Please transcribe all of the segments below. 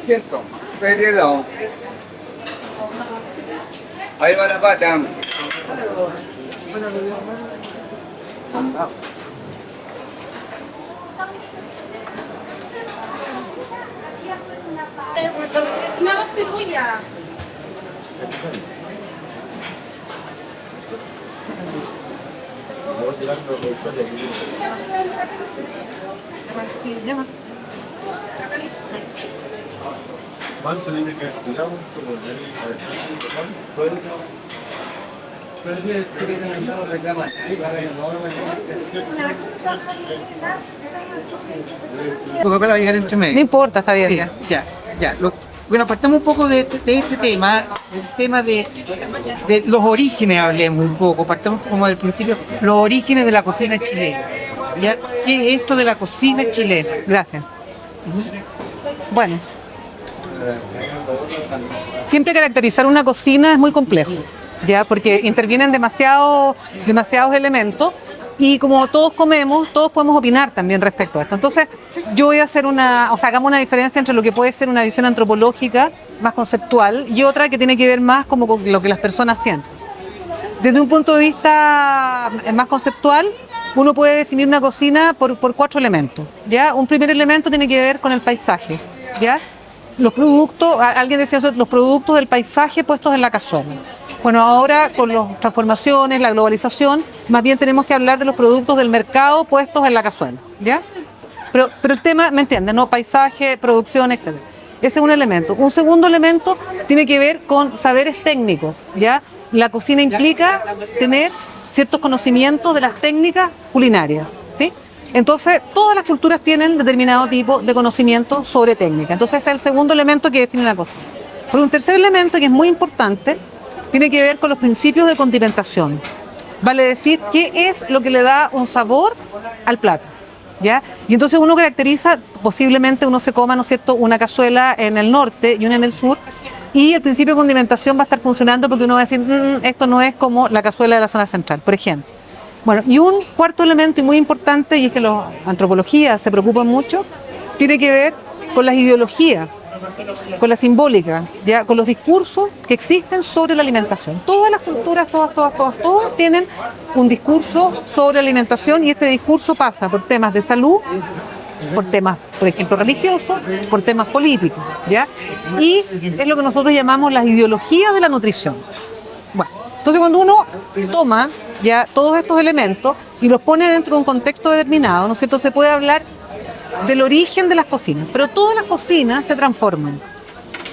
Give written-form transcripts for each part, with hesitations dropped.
Siento, perdido. Ahí va la pata. Una cebolla. Coca-Cola va a llegar entre medio. No importa, está bien. Sí, Ya. ya. Bueno, partamos un poco de este tema, el tema de los orígenes, hablemos un poco, partamos como del principio, los orígenes de la cocina chilena. ¿Ya? ¿Qué es esto de la cocina chilena? Gracias. Bueno, siempre caracterizar una cocina es muy complejo, ¿ya? Porque intervienen demasiados elementos y como todos comemos, todos podemos opinar también respecto a esto. Entonces, yo voy a hacer hagamos una diferencia entre lo que puede ser una visión antropológica más conceptual y otra que tiene que ver más como con lo que las personas sienten. Desde un punto de vista más conceptual, uno puede definir una cocina por 4 elementos, ¿ya? Un primer elemento tiene que ver con el paisaje, ¿ya? Los productos, alguien decía eso, los productos del paisaje puestos en la cazuela. Bueno, ahora con las transformaciones, la globalización, más bien tenemos que hablar de los productos del mercado puestos en la cazuela, ¿ya? Pero el tema, ¿me entiendes? ¿No? Paisaje, producción, etc. Ese es un elemento. Un segundo elemento tiene que ver con saberes técnicos, ¿ya? La cocina implica tener ciertos conocimientos de las técnicas culinarias, ¿sí? Entonces, todas las culturas tienen determinado tipo de conocimiento sobre técnica. Entonces, ese es el segundo elemento que define la cocina. Pero un tercer elemento que es muy importante tiene que ver con los principios de condimentación. Vale decir, ¿qué es lo que le da un sabor al plato? ¿Ya? Y entonces uno caracteriza, posiblemente uno se coma, ¿no es cierto?, una cazuela en el norte y una en el sur, y el principio de condimentación va a estar funcionando porque uno va a decir, esto no es como la cazuela de la zona central, por ejemplo. Bueno, y un cuarto elemento y muy importante, y es que la antropología se preocupa mucho, tiene que ver con las ideologías, con la simbólica, ¿ya? Con los discursos que existen sobre la alimentación. Todas las culturas, todas tienen un discurso sobre la alimentación y este discurso pasa por temas de salud, por temas, por ejemplo, religiosos, por temas políticos, ¿ya? Y es lo que nosotros llamamos las ideologías de la nutrición. Bueno, entonces cuando uno toma ya todos estos elementos y los pone dentro de un contexto determinado, ¿no es cierto?, se puede hablar del origen de las cocinas, pero todas las cocinas se transforman.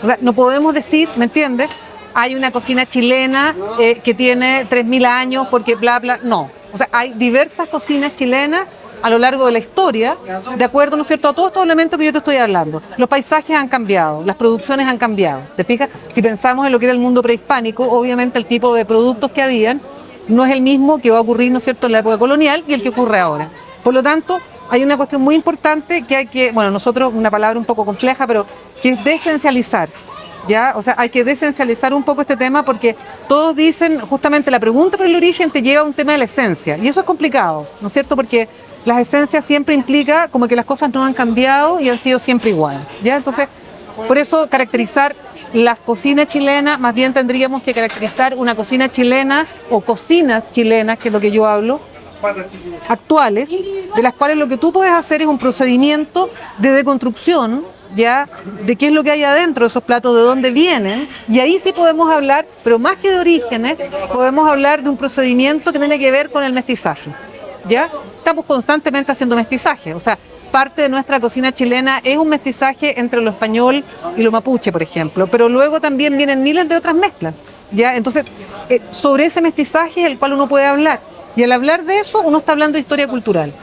O sea, no podemos decir, ¿me entiendes? Hay una cocina chilena que tiene 3000 años porque bla, bla, no. O sea, hay diversas cocinas chilenas a lo largo de la historia, de acuerdo, ¿no es cierto?, a todos estos elementos que yo te estoy hablando. Los paisajes han cambiado, las producciones han cambiado. ¿Te fijas? Si pensamos en lo que era el mundo prehispánico, obviamente el tipo de productos que habían no es el mismo que va a ocurrir, ¿no es cierto?, en la época colonial y el que ocurre ahora. Por lo tanto, hay una cuestión muy importante que hay que, bueno, nosotros, una palabra un poco compleja, pero que es desencializar, ¿ya? O sea, hay que desencializar un poco este tema porque todos dicen, justamente la pregunta por el origen te lleva a un tema de la esencia, y eso es complicado, ¿no es cierto? Porque las esencias siempre implica como que las cosas no han cambiado y han sido siempre iguales, ¿ya? Entonces, por eso caracterizar las cocinas chilenas, más bien tendríamos que caracterizar una cocina chilena o cocinas chilenas, que es lo que yo hablo, actuales, de las cuales lo que tú puedes hacer es un procedimiento de deconstrucción, ya, de qué es lo que hay adentro de esos platos, de dónde vienen, y ahí sí podemos hablar, pero más que de orígenes, podemos hablar de un procedimiento que tiene que ver con el mestizaje, ya. Estamos constantemente haciendo mestizaje, o sea, parte de nuestra cocina chilena es un mestizaje entre lo español y lo mapuche, por ejemplo, pero luego también vienen miles de otras mezclas, ya. Entonces, sobre ese mestizaje es el cual uno puede hablar. Y al hablar de eso, uno está hablando de historia cultural,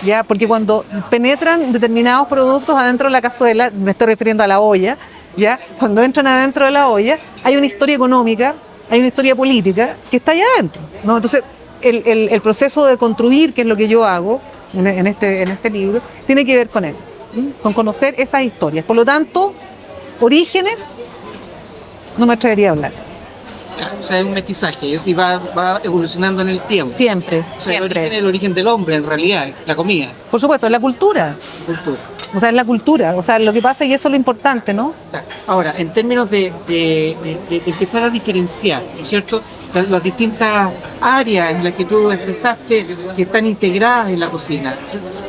¿ya? Porque cuando penetran determinados productos adentro de la cazuela, me estoy refiriendo a la olla, ¿ya? Cuando entran adentro de la olla, hay una historia económica, hay una historia política que está allá adentro, ¿no? Entonces, el proceso de construir, que es lo que yo hago en este libro, tiene que ver con eso, ¿sí? Con conocer esas historias. Por lo tanto, orígenes, no me atrevería a hablar. O sea, es un mestizaje, es decir, va evolucionando en el tiempo. Siempre, O sea, el origen siempre. es el origen del hombre, en realidad, la comida, Por supuesto, es la cultura. la cultura. O sea, es la cultura. O sea, lo que pasa, y eso es lo importante, ¿no? Ahora, en términos de empezar a diferenciar, ¿no es cierto?, las distintas áreas en las que tú expresaste que están integradas en la cocina.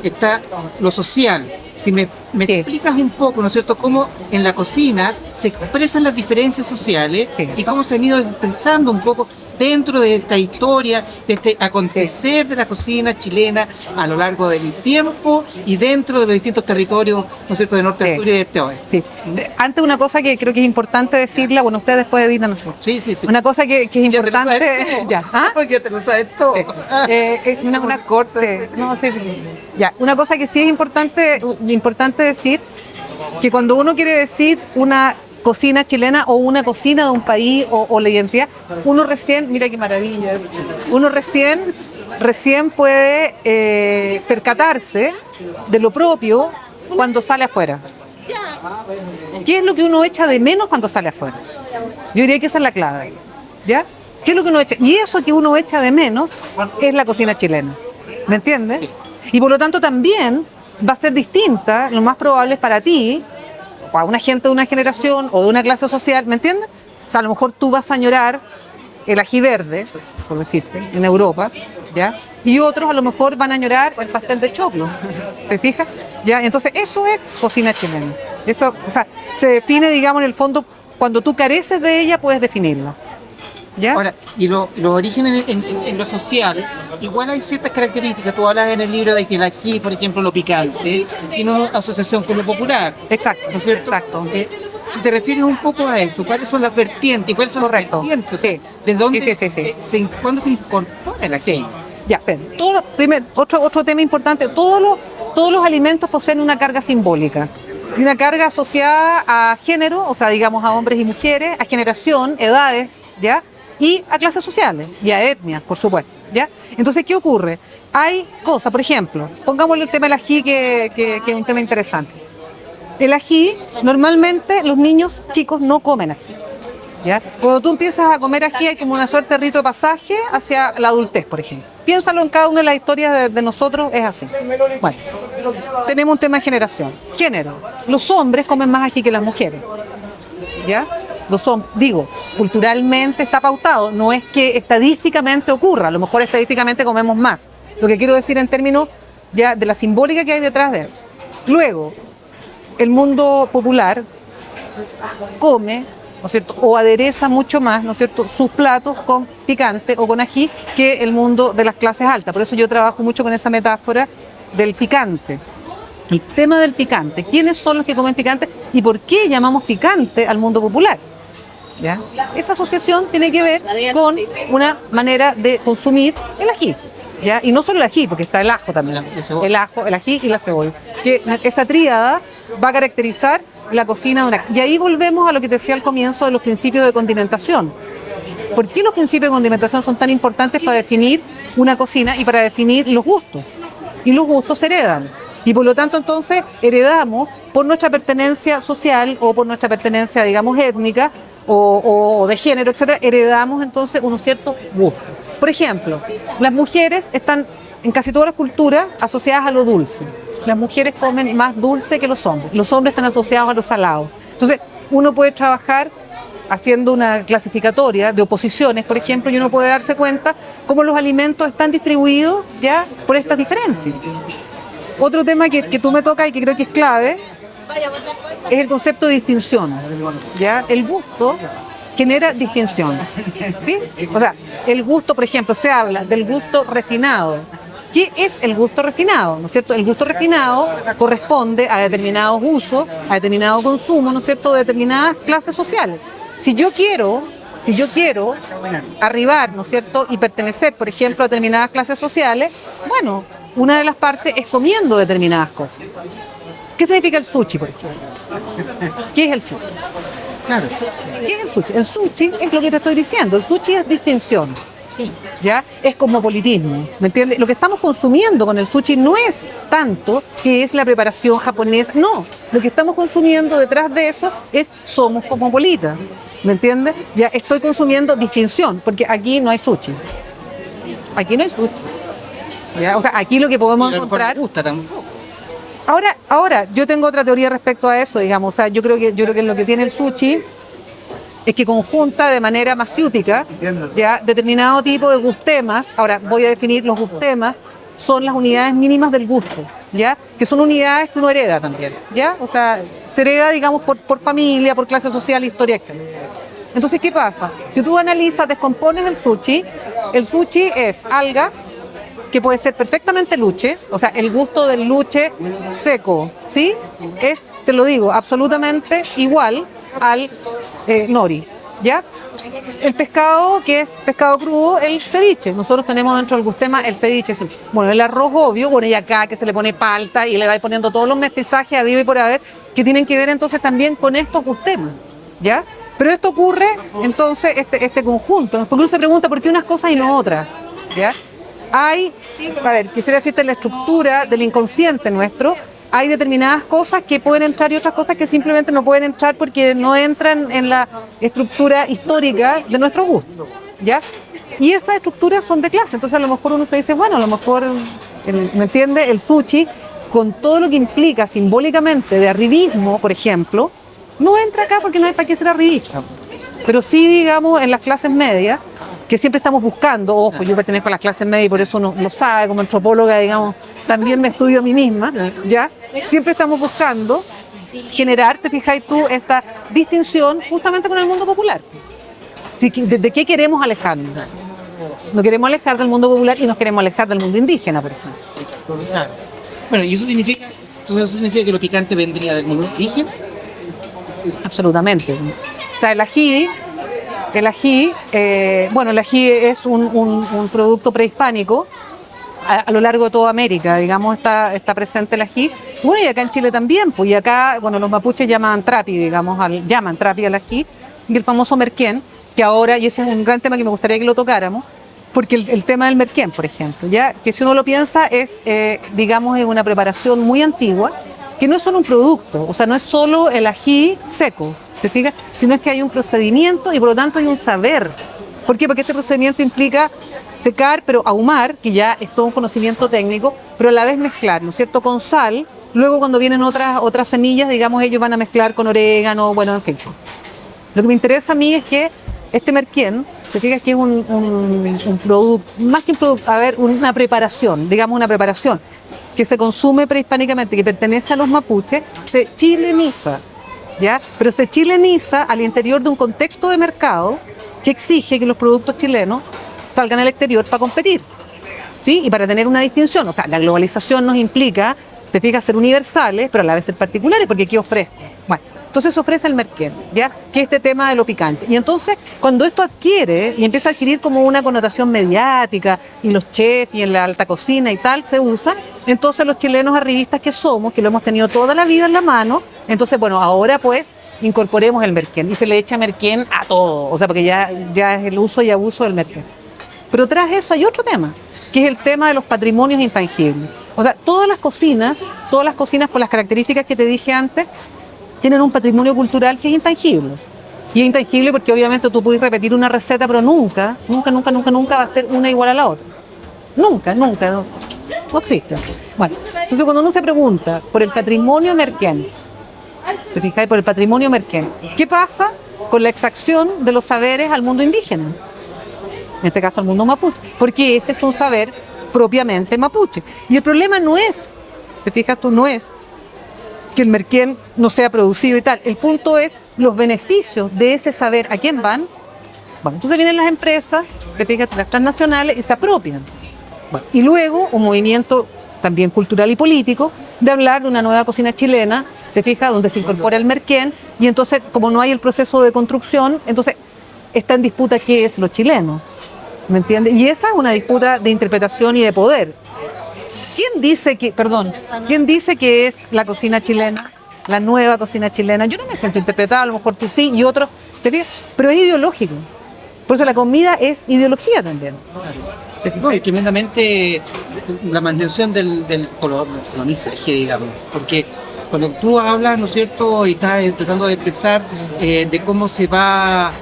Está lo social. Si me Sí. explicas un poco, ¿no es cierto?, cómo en la cocina se expresan las diferencias sociales Sí. y cómo se han ido expresando un poco dentro de esta historia, de este acontecer de la cocina chilena a lo largo del tiempo y dentro de los distintos territorios, ¿no es cierto?, de norte a Sí. sur y de este a oeste. Sí. Antes, una cosa que creo que es importante decirla, bueno, ustedes después editan nosotros. Sí, sí, sí. Una cosa que es Ya te lo importante. sabes todo. Ya. ¿Ah? Ya te lo sabes todo. Sí. Una corta. sí. No, sí. Ya. Una cosa que sí es importante decir, que cuando uno quiere decir una cocina chilena o una cocina de un país o la identidad, uno recién, mira qué maravilla, uno recién puede percatarse de lo propio cuando sale afuera. ¿Qué es lo que uno echa de menos cuando sale afuera? Yo diría que esa es la clave, ¿ya? ¿Qué es lo que uno echa? Y eso que uno echa de menos es la cocina chilena, ¿me entiendes? Sí. Y por lo tanto también va a ser distinta, lo más probable es para ti, o a una gente de una generación o de una clase social, ¿me entiendes? O sea, a lo mejor tú vas a añorar el ají verde, por decirte, en Europa, ¿ya? Y otros a lo mejor van a añorar el pastel de choclo, ¿te fijas? ¿Ya? Entonces eso es cocina chilena. Eso, o sea, se define, digamos, en el fondo, cuando tú careces de ella puedes definirla. ¿Ya? Ahora, y los orígenes en lo social, igual hay ciertas características. Tú hablas en el libro de que el ají, por ejemplo, lo picante, tiene una asociación con lo popular. Exacto, ¿No es cierto? exacto. Si te refieres un poco a eso, ¿cuáles son las vertientes? ¿Cuáles son Correcto. las vertientes? O sea, Sí. ¿de dónde, Sí. cuándo se incorpora el ají? Ya, espera. Otro tema importante, todos los alimentos poseen una carga simbólica. Y una carga asociada a género, o sea, digamos a hombres y mujeres, a generación, edades, ¿ya? Y a clases sociales y a etnias, por supuesto, ¿ya? Entonces, ¿qué ocurre? Hay cosas, por ejemplo, pongámosle el tema del ají, que es un tema interesante. El ají, normalmente los niños chicos no comen ají, ¿ya? Cuando tú empiezas a comer ají hay como una suerte de rito de pasaje hacia la adultez, por ejemplo. Piénsalo en cada una de las historias de nosotros, es así. Bueno, tenemos un tema de generación. Género. Los hombres comen más ají que las mujeres, ¿ya? Digo, culturalmente está pautado, no es que estadísticamente ocurra, a lo mejor estadísticamente comemos más. Lo que quiero decir en términos ya de la simbólica que hay detrás de él. Luego, el mundo popular come, ¿no es cierto?, o adereza mucho más, ¿no es cierto?, sus platos con picante o con ají que el mundo de las clases altas. Por eso yo trabajo mucho con esa metáfora del picante. El tema del picante. ¿Quiénes son los que comen picante y por qué llamamos picante al mundo popular? ¿Ya? Esa asociación tiene que ver con una manera de consumir el ají, ¿ya? Y no solo el ají, porque está el ajo también, el ají y la cebolla, que esa tríada va a caracterizar la cocina de una... Y ahí volvemos a lo que te decía al comienzo de los principios de condimentación. ¿Por qué los principios de condimentación son tan importantes para definir una cocina y para definir los gustos? Y los gustos se heredan. Y por lo tanto, entonces, heredamos por nuestra pertenencia social o por nuestra pertenencia, digamos, étnica o de género, etcétera, heredamos entonces unos ciertos gustos. Por ejemplo, las mujeres están en casi todas las culturas asociadas a lo dulce. Las mujeres comen más dulce que los hombres. Los hombres están asociados a lo salado. Entonces, uno puede trabajar haciendo una clasificatoria de oposiciones, por ejemplo, y uno puede darse cuenta cómo los alimentos están distribuidos ya por estas diferencias. Otro tema que tú me tocas y que creo que es clave es el concepto de distinción, ¿ya? El gusto genera distinción, ¿sí? O sea, el gusto, por ejemplo, se habla del gusto refinado. ¿Qué es el gusto refinado? ¿No es cierto? El gusto refinado corresponde a determinados usos, a determinado consumo, ¿no es cierto?, de determinadas clases sociales. Si yo quiero arribar, ¿no es cierto?, y pertenecer, por ejemplo, a determinadas clases sociales, bueno, una de las partes es comiendo determinadas cosas. ¿Qué significa el sushi, por ejemplo? ¿Qué es el sushi? Claro. ¿Qué es el sushi? El sushi es lo que te estoy diciendo. El sushi es distinción, ¿ya? Es cosmopolitismo, ¿me entiendes? Lo que estamos consumiendo con el sushi no es tanto que es la preparación japonesa, no. Lo que estamos consumiendo detrás de eso es somos cosmopolitas. ¿Me entiendes? Ya estoy consumiendo distinción, porque aquí no hay sushi. Aquí no hay sushi. ¿Ya? O sea, aquí lo que podemos Y a lo mejor encontrar... me gusta tampoco. Ahora, yo tengo otra teoría respecto a eso, digamos. O sea, yo creo que lo que tiene el sushi es que conjunta de manera masiútica ya determinado tipo de gustemas. Ahora, voy a definir los gustemas, son las unidades mínimas del gusto, ¿ya? Que son unidades que uno hereda también, ¿ya? O sea, se hereda, digamos, por familia, por clase social, historia, etc. Entonces, ¿qué pasa? Si tú analizas, descompones el sushi es alga, que puede ser perfectamente luche, o sea, el gusto del luche seco, ¿sí? Es, te lo digo, absolutamente igual al nori, ¿ya? El pescado, que es pescado crudo, el ceviche. Nosotros tenemos dentro del gustema el ceviche. Bueno, el arroz obvio, bueno, y acá que se le pone palta y le va poniendo todos los mestizajes a vivo y por haber, que tienen que ver entonces también con estos gustemas, ¿ya? Pero esto ocurre, entonces, este conjunto, porque uno se pregunta por qué unas cosas y no otras, ¿ya? Quisiera decirte la estructura del inconsciente nuestro, hay determinadas cosas que pueden entrar y otras cosas que simplemente no pueden entrar porque no entran en la estructura histórica de nuestro gusto, ¿ya? Y esas estructuras son de clase, entonces a lo mejor uno se dice, bueno, a lo mejor, ¿me entiende? El sushi, con todo lo que implica simbólicamente de arribismo, por ejemplo, no entra acá porque no hay para qué ser arribista. Pero sí, digamos, en las clases medias, que siempre estamos buscando, ojo, yo pertenezco a las clases medias y por eso uno lo sabe, como antropóloga, digamos, también me estudio a mí misma, ¿ya? Siempre estamos buscando generar, te fijáis tú, esta distinción justamente con el mundo popular. ¿De qué queremos alejarnos? Nos queremos alejar del mundo popular y nos queremos alejar del mundo indígena, por ejemplo. Bueno, ¿y eso significa que lo picante vendría del mundo indígena? Absolutamente. O sea, el ají, el ají es un producto prehispánico a lo largo de toda América, digamos, está presente el ají. Bueno, y acá en Chile también, pues, y acá, bueno, los mapuches llaman trapi, digamos, llaman trapi al ají, y el famoso merquén, que ahora, y ese es un gran tema que me gustaría que lo tocáramos, porque el tema del merquén, por ejemplo, ya que si uno lo piensa es, digamos, es una preparación muy antigua, que no es solo un producto, o sea, no es solo el ají seco, ¿te fijas? Sino es que hay un procedimiento y por lo tanto hay un saber. ¿Por qué? Porque este procedimiento implica secar, pero ahumar, que ya es todo un conocimiento técnico, pero a la vez mezclar, ¿no es cierto?, con sal. Luego cuando vienen otras semillas, digamos, ellos van a mezclar con orégano, bueno, en fin. Lo que me interesa a mí es que este merquén, te fijas que es un producto, más que un producto, una preparación, digamos una preparación, que se consume prehispánicamente, que pertenece a los mapuches, se chileniza, ¿ya? Pero se chileniza al interior de un contexto de mercado que exige que los productos chilenos salgan al exterior para competir, ¿sí? Y para tener una distinción. O sea, la globalización nos implica, te fijas, ser universales, pero a la vez ser particulares, porque ¿qué ofrezco? Bueno, entonces ofrece el merquén, ¿ya? Que es este tema de lo picante. Y entonces, cuando esto adquiere y empieza a adquirir como una connotación mediática, y los chefs y en la alta cocina y tal se usa, entonces los chilenos arribistas que somos, que lo hemos tenido toda la vida en la mano, entonces, bueno, ahora pues incorporemos el merquén. Y se le echa merquén a todo, o sea, porque ya es el uso y abuso del merquén. Pero tras eso hay otro tema, que es el tema de los patrimonios intangibles. O sea, todas las cocinas por las características que te dije antes, tienen un patrimonio cultural que es intangible. Y es intangible porque obviamente tú puedes repetir una receta, pero nunca va a ser una igual a la otra. Nunca, no existe. Bueno, entonces cuando uno se pregunta por el patrimonio merquén, te fijas, por el patrimonio merquén, ¿qué pasa con la exacción de los saberes al mundo indígena? En este caso al mundo mapuche, porque ese es un saber propiamente mapuche. Y el problema no es, te fijas tú, no es que el merquén no sea producido y tal. El punto es los beneficios de ese saber, ¿a quién van? Bueno, entonces vienen las empresas, te fijas, las transnacionales y se apropian. Bueno, y luego un movimiento también cultural y político de hablar de una nueva cocina chilena, te fijas, donde se incorpora el merquén y entonces como no hay el proceso de construcción, entonces está en disputa qué es lo chileno, ¿me entiendes? Y esa es una disputa de interpretación y de poder. ¿Quién dice que es la cocina chilena, la nueva cocina chilena? Yo no me siento interpretada, a lo mejor tú sí y otros, ¿te fijas? Pero es ideológico. Por eso la comida es ideología también. No, y tremendamente la mantención del colonizaje, digamos, porque cuando tú hablas, ¿no es cierto?, y estás tratando de expresar de cómo se va,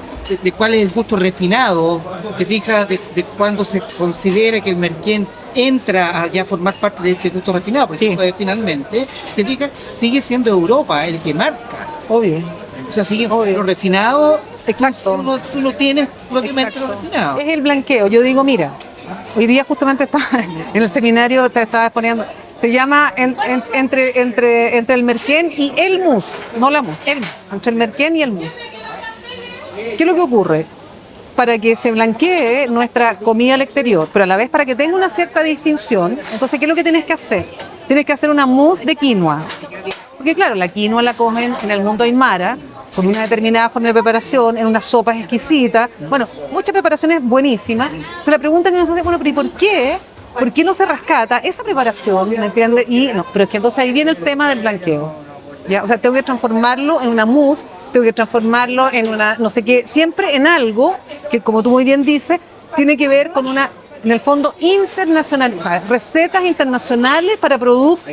de cuál es el gusto refinado, te fijas de cuando se considera que el merquén entra a ya formar parte de este gusto refinado, porque Sí. finalmente, te fijas, sigue siendo Europa el que marca. Obvio. O sea, sigue Obvio. lo refinado, Exacto. tú no tienes propiamente lo refinado. Es el blanqueo. Yo digo, mira, hoy día justamente estaba en el seminario, te estaba exponiendo, se llama entre el merquén y el mousse, no la mousse, el mousse, entre el merquén y el mousse. ¿Qué es lo que ocurre? Para que se blanquee nuestra comida al exterior, pero a la vez para que tenga una cierta distinción, entonces, ¿qué es lo que tienes que hacer? Tienes que hacer una mousse de quinoa. Porque claro, la quinoa la comen en el mundo aymara, con una determinada forma de preparación, en unas sopas exquisitas. Bueno, muchas preparaciones buenísimas. Entonces la pregunta que nos hace, bueno, pero ¿y por qué? ¿Por qué no se rescata esa preparación? ¿Me entiendes? Y no, pero es que entonces ahí viene el tema del blanqueo. ¿Ya? O sea, tengo que transformarlo en una mousse, tengo que transformarlo en una, no sé qué, siempre en algo que, como tú muy bien dices, tiene que ver con una, en el fondo, internacional, o sea, recetas internacionales para productos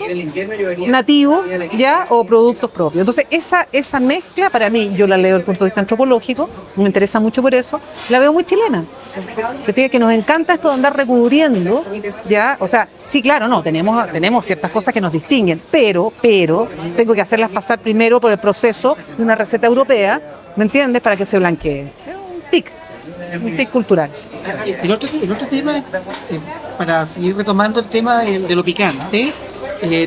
nativos, ¿ya? O productos propios. Entonces, esa mezcla, para mí, yo la leo desde el punto de vista antropológico, me interesa mucho por eso, la veo muy chilena. Te fijas que nos encanta esto de andar recubriendo, ¿ya? O sea, sí, claro, no, tenemos ciertas cosas que nos distinguen, pero tengo que hacerlas pasar primero por el proceso de una receta europea, ¿me entiendes? Para que se blanquee. Es un tic cultural. El otro tema, para seguir retomando el tema de lo picante,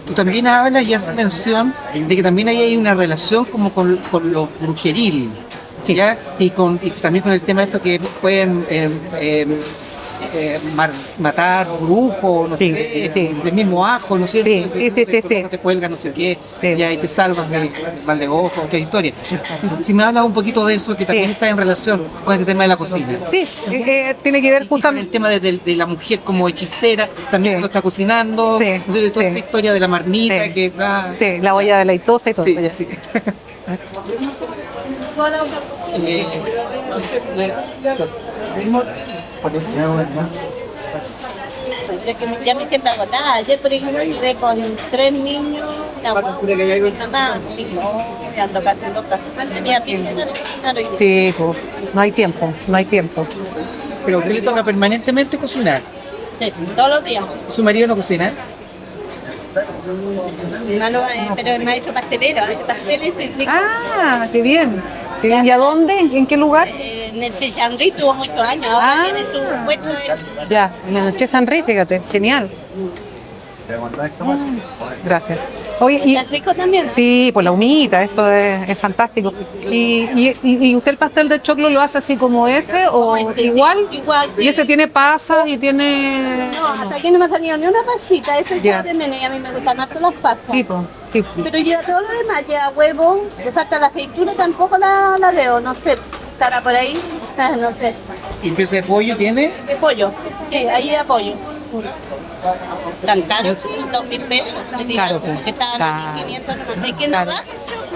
tú también hablas y haces mención de que también ahí hay una relación como con lo brujeril, Sí. ¿ya? Y también con el tema de esto que pueden matar brujos, no Sí, sé, sí. el mismo ajo, no sé, Sí. no te cuelga no sé qué, Sí. ya, y te salvas del mal de ojo, qué historia. Si me hablas un poquito de eso, que también Sí. está en relación con este tema de la cocina. Sí, tiene que ver Y con el justamente... tema de la mujer como hechicera, también Sí. cuando está cocinando, Sí, de toda sí. esta historia de la marmita, Sí. que Sí, la olla deleitosa y todo. sí, ya. sí. Ya me siento agotada. Ayer, por ejemplo, quedé con 3 niños, la guagua, mi mamá, mi hijo, ando casi loca. Tenía tiempo de cocinar hoy día. Sí, pues, no hay tiempo. Pero a usted le toca permanentemente cocinar. Sí, todos los días. ¿Su marido no cocina? Mi hermano, pero es maestro pastelero, hace pasteles en Ah, qué bien. Qué bien. ¿Y a dónde? ¿En qué lugar? en el Chichanrí tuvo muchos años, ahora Ah. tiene su puesto de... Ya, en el Che Sanri, fíjate, genial. Gracias. Oye, y, ¿Está rico también? sí, pues la humita, esto es fantástico. ¿Y usted el pastel de choclo lo hace así como ese o Este, igual? igual. Y ese tiene pasas y tiene... No, hasta aquí no me ha salido ni una pasita, eso es Ya. de menos y a mí me gustan harto las pasas. Sí, pues, sí. Pero lleva todo lo demás, lleva huevo, o sea, hasta la aceituna tampoco la veo, no sé, estará por ahí, no sé. ¿Y pieza de pollo tiene? ¿De pollo? Sí, ahí de pollo. Tan caro, sí, 2.000 pesos. Claro, pues. Porque estaban Claro. 500, no sé quién Claro. no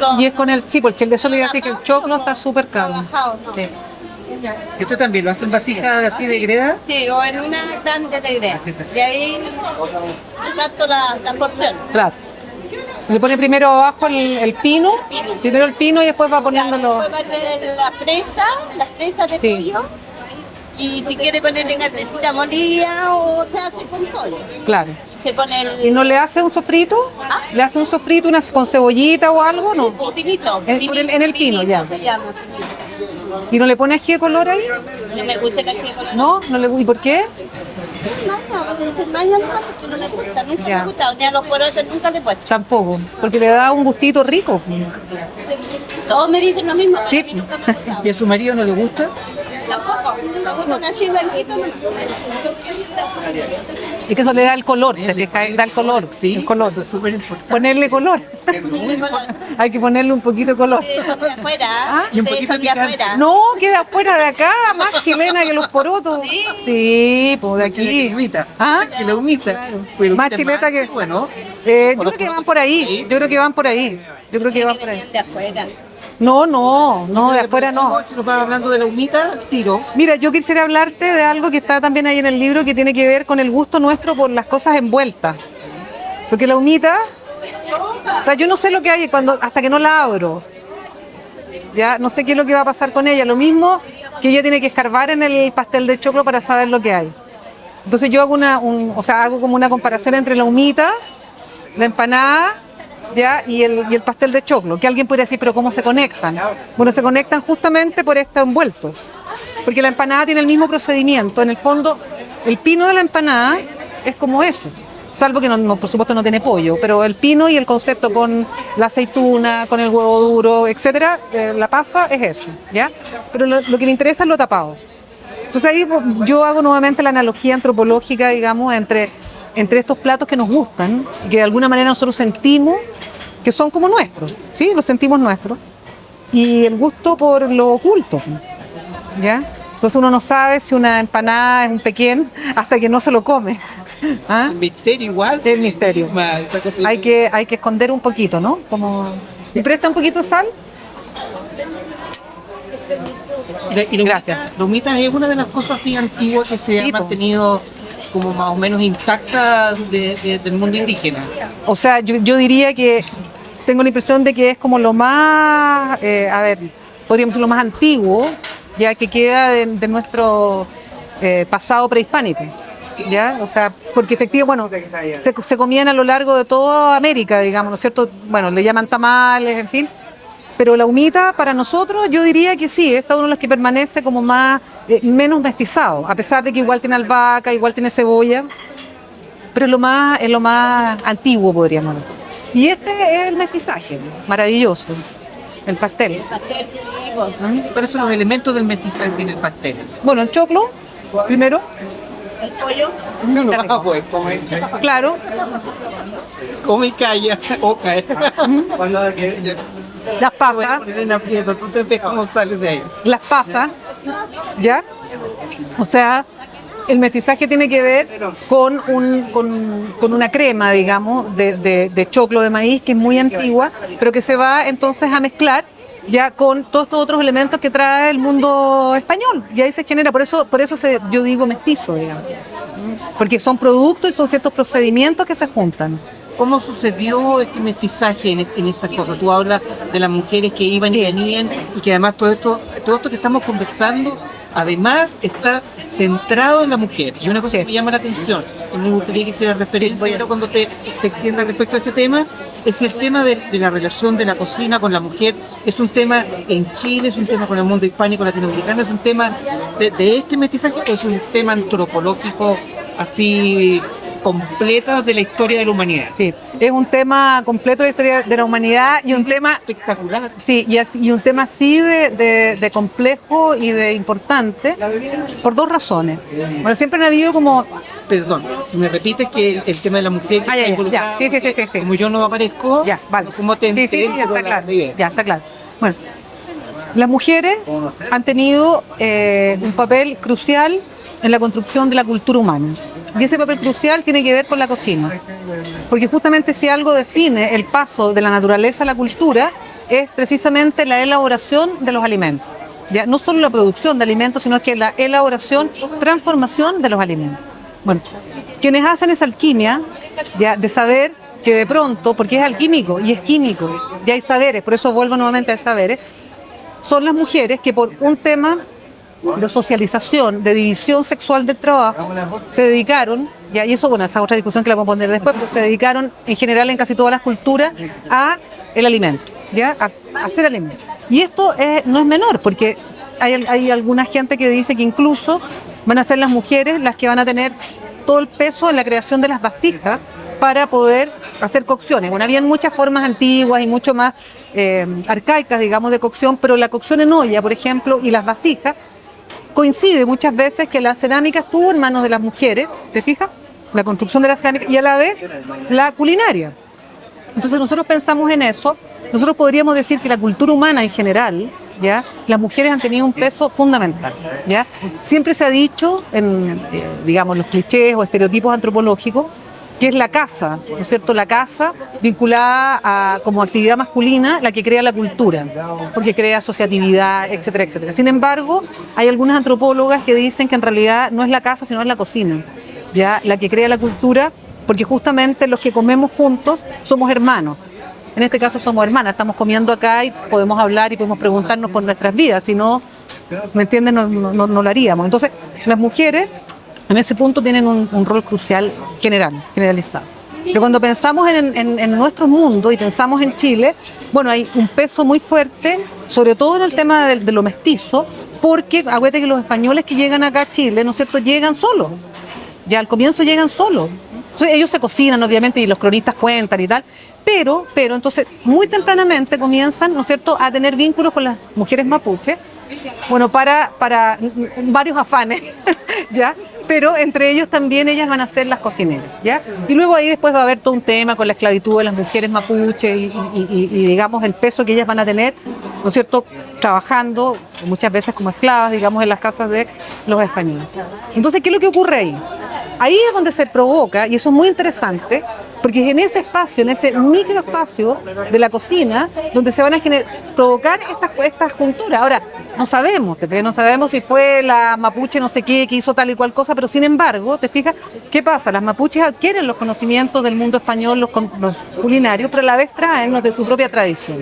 baja. Y es con el, sí, pues el de eso le iba a decir que el choclo está súper caro. Bajado, ¿no? Sí. ¿Y usted también lo hace en vasija así de greda? Sí, o en una grande de greda. Y ahí reparto la porción. Claro. Le pone primero abajo el pino, primero el pino y después va poniéndolo. Después va a poner las presas de Sí. pollo. Y si quiere ponerle carnecita molida o se hace con pollo. Claro. Se pone ¿Y el no le hace un sofrito? ¿Ah? ¿Le hace un sofrito con cebollita o algo? No. pinito. En el pino, ya. Se llama. ¿Y no le pone ají de color ahí? No me gusta el ají de color. No, ¿y por qué? Maña, porque no me gusta, nunca Ya. me gusta. Ni a los porotos nunca le he puesto. Tampoco, porque le da un gustito rico. Todos me dicen lo mismo. Sí. A mí nunca me ha gustado. ¿Y a su marido no le gusta? Tampoco. Me gusta un ají blanquito. Y que eso le da el color, te fijas, da el color. Sí, El color. eso es súper importante. Ponerle color. Hay que ponerle un poquito de color. Ustedes son de afuera. Ah, y un Ustedes poquito son de picante. afuera. No, queda fuera de acá, más chilena que los porotos. Sí, pues de Que aquí. la humita. ¿Ah? Que la humita. Pero Más usted chileta que... bueno. Yo creo que van por ahí. Yo creo que van por ahí. Yo creo que van por ahí. De afuera. No, de afuera no. Si nos va hablando de la humita, tiro. Mira, yo quisiera hablarte de algo que está también ahí en el libro que tiene que ver con el gusto nuestro por las cosas envueltas. Porque la humita O sea, yo no sé lo que hay hasta que no la abro. Ya, no sé qué es lo que va a pasar con ella. Lo mismo que ella tiene que escarbar en el pastel de choclo para saber lo que hay. Entonces yo hago hago como una comparación entre la humita, la empanada, ¿ya? Y el pastel de choclo, que alguien podría decir, pero ¿cómo se conectan? Bueno, se conectan justamente por este envuelto, porque la empanada tiene el mismo procedimiento. En el fondo, el pino de la empanada es como eso, salvo que por supuesto no tiene pollo, pero el pino y el concepto con la aceituna, con el huevo duro, etcétera, la pasa es eso, ¿ya? Pero lo que me interesa es lo tapado. Entonces ahí yo hago nuevamente la analogía antropológica, digamos, entre estos platos que nos gustan y que de alguna manera nosotros sentimos que son como nuestros, ¿sí? Los sentimos nuestros. Y el gusto por lo oculto, ¿ya? Entonces uno no sabe si una empanada es un pequeño hasta que no se lo come. ¿Ah? El misterio igual. El misterio. Esa cosa Hay que esconder un poquito, ¿no? ¿Me presta un poquito de sal? Gracias. La humita es una de las cosas así antiguas que se Sí, ha mantenido como más o menos intacta del mundo indígena. O sea, yo diría que tengo la impresión de que es como lo más, podríamos decir lo más antiguo, ya que queda de nuestro pasado prehispánico. ¿Ya? O sea, porque efectivamente, bueno, se comían a lo largo de toda América, digamos, ¿no es cierto? Bueno, le llaman tamales, en fin. Pero la humita, para nosotros, yo diría que sí, es uno de los que permanece como más, menos mestizado, a pesar de que igual tiene albahaca, igual tiene cebolla, pero es lo más antiguo, podríamos decir. Y este es el mestizaje, maravilloso, el pastel. ¿Cuáles son los elementos del mestizaje en el pastel? Bueno, el choclo, primero. El pollo. Claro. Come y calla, o cae. Las pasas. Tú te ves cómo sales de ahí. Las pasas, ¿ya? O sea, el mestizaje tiene que ver con una crema, digamos, de choclo de maíz, que es muy antigua, pero que se va entonces a mezclar ya con todos estos otros elementos que trae el mundo español. Y ahí se genera, por eso yo digo mestizo, digamos. Porque son productos y son ciertos procedimientos que se juntan. ¿Cómo sucedió este mestizaje en estas cosas? Tú hablas de las mujeres que iban y venían y que además todo esto que estamos conversando, además está centrado en la mujer. Y una cosa que me llama la atención, y me gustaría que hicieras referencia pero cuando te extiendas respecto a este tema, es el tema de la relación de la cocina con la mujer. Es un tema en Chile, es un tema con el mundo hispánico latinoamericano, es un tema de este mestizaje, o es un tema antropológico así completa de la historia de la humanidad. Sí, es un tema completo de la historia de la humanidad y un tema espectacular. Sí, y un tema así de complejo y de importante por dos razones. Bueno, siempre han habido como... Perdón, si me repites que el tema de la mujer Ah, está involucrado, sí. como yo no aparezco, Ya, vale. ¿cómo te Sí, entiendo ya está claro. la idea? Ya está claro. Bueno, las mujeres han tenido un papel crucial en la construcción de la cultura humana. Y ese papel crucial tiene que ver con la cocina. Porque justamente si algo define el paso de la naturaleza a la cultura, es precisamente la elaboración de los alimentos. ¿Ya? No solo la producción de alimentos, sino que la elaboración, transformación de los alimentos. Bueno, quienes hacen esa alquimia, ya, de saber que de pronto, porque es alquímico y es químico, ya hay saberes, por eso vuelvo nuevamente a saberes, son las mujeres que por un tema de socialización, de división sexual del trabajo, se dedicaron, ya, y eso, bueno, esa otra discusión que la vamos a poner después, pero se dedicaron en general en casi todas las culturas a el alimento, ya, a hacer alimento. Y esto no es menor, porque hay alguna gente que dice que incluso van a ser las mujeres las que van a tener todo el peso en la creación de las vasijas para poder hacer cocciones. Bueno, habían muchas formas antiguas y mucho más arcaicas, digamos, de cocción, pero la cocción en olla, por ejemplo, y las vasijas, coincide muchas veces que la cerámica estuvo en manos de las mujeres, ¿te fijas? La construcción de la cerámica y a la vez la culinaria. Entonces nosotros pensamos en eso, nosotros podríamos decir que la cultura humana en general, ¿ya? Las mujeres han tenido un peso fundamental, ¿ya? Siempre se ha dicho, en digamos, los clichés o estereotipos antropológicos, que es la casa, ¿no es cierto? La casa vinculada a, como actividad masculina, la que crea la cultura, porque crea asociatividad, etcétera, etcétera. Sin embargo, hay algunas antropólogas que dicen que en realidad no es la casa, sino es la cocina, ¿ya? La que crea la cultura porque justamente los que comemos juntos somos hermanos. En este caso somos hermanas, estamos comiendo acá y podemos hablar y podemos preguntarnos por nuestras vidas, si no, ¿me entienden? No lo haríamos. Entonces, las mujeres en ese punto tienen un rol crucial generalizado. Pero cuando pensamos en nuestro mundo y pensamos en Chile, bueno, hay un peso muy fuerte, sobre todo en el tema de lo mestizo, porque acuérdate que los españoles que llegan acá a Chile, ¿no es cierto?, llegan solos. Ya al comienzo llegan solos. Entonces, ellos se cocinan, obviamente, y los cronistas cuentan y tal, pero entonces muy tempranamente comienzan, ¿no es cierto?, a tener vínculos con las mujeres mapuche, bueno, para varios afanes, ¿ya? Pero entre ellos también ellas van a ser las cocineras, ¿ya? Y luego ahí después va a haber todo un tema con la esclavitud de las mujeres mapuche y digamos el peso que ellas van a tener, ¿no es cierto?, trabajando muchas veces como esclavas, digamos, en las casas de los españoles. Entonces, ¿qué es lo que ocurre ahí? Ahí es donde se provoca, y eso es muy interesante, porque es en ese espacio, en ese microespacio de la cocina, donde se van a provocar estas junturas. Ahora, no sabemos si fue la mapuche no sé qué que hizo tal y cual cosa, pero sin embargo, ¿te fijas? ¿Qué pasa? Las mapuches adquieren los conocimientos del mundo español, los culinarios, pero a la vez traen los de su propia tradición.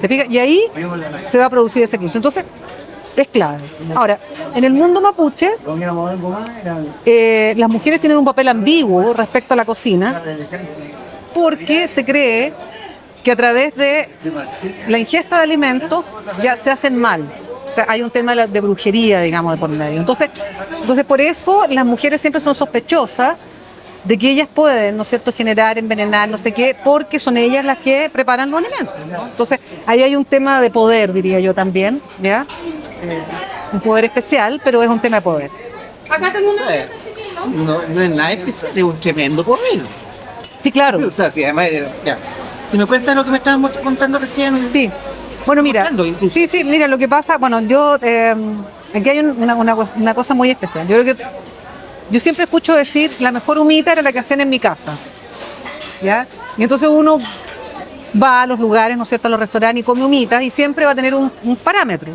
¿Te fijas? Y ahí se va a producir ese cruce. Entonces, es clave. Ahora, en el mundo mapuche, las mujeres tienen un papel ambiguo respecto a la cocina, porque se cree que a través de la ingesta de alimentos ya se hacen mal. O sea, hay un tema de brujería, digamos, de por medio. Entonces, por eso las mujeres siempre son sospechosas de que ellas pueden, ¿no es cierto?, generar, envenenar, no sé qué, porque son ellas las que preparan los alimentos, ¿no? Entonces, ahí hay un tema de poder, diría yo también, ¿ya? Un poder especial, pero es un tema de poder. Acá tengo una. No es nada especial, es un tremendo poder. Sí, claro. O sea, si además, ya. Si me cuentas lo que me estabas contando recién. Sí. Bueno, mira. Sí, mira, lo que pasa, bueno, yo, aquí hay una cosa muy especial. Yo creo que, yo siempre escucho decir, la mejor humita era la que hacían en mi casa, ¿ya? Y entonces uno va a los lugares, ¿no es cierto?, a los restaurantes y come humitas y siempre va a tener un parámetro.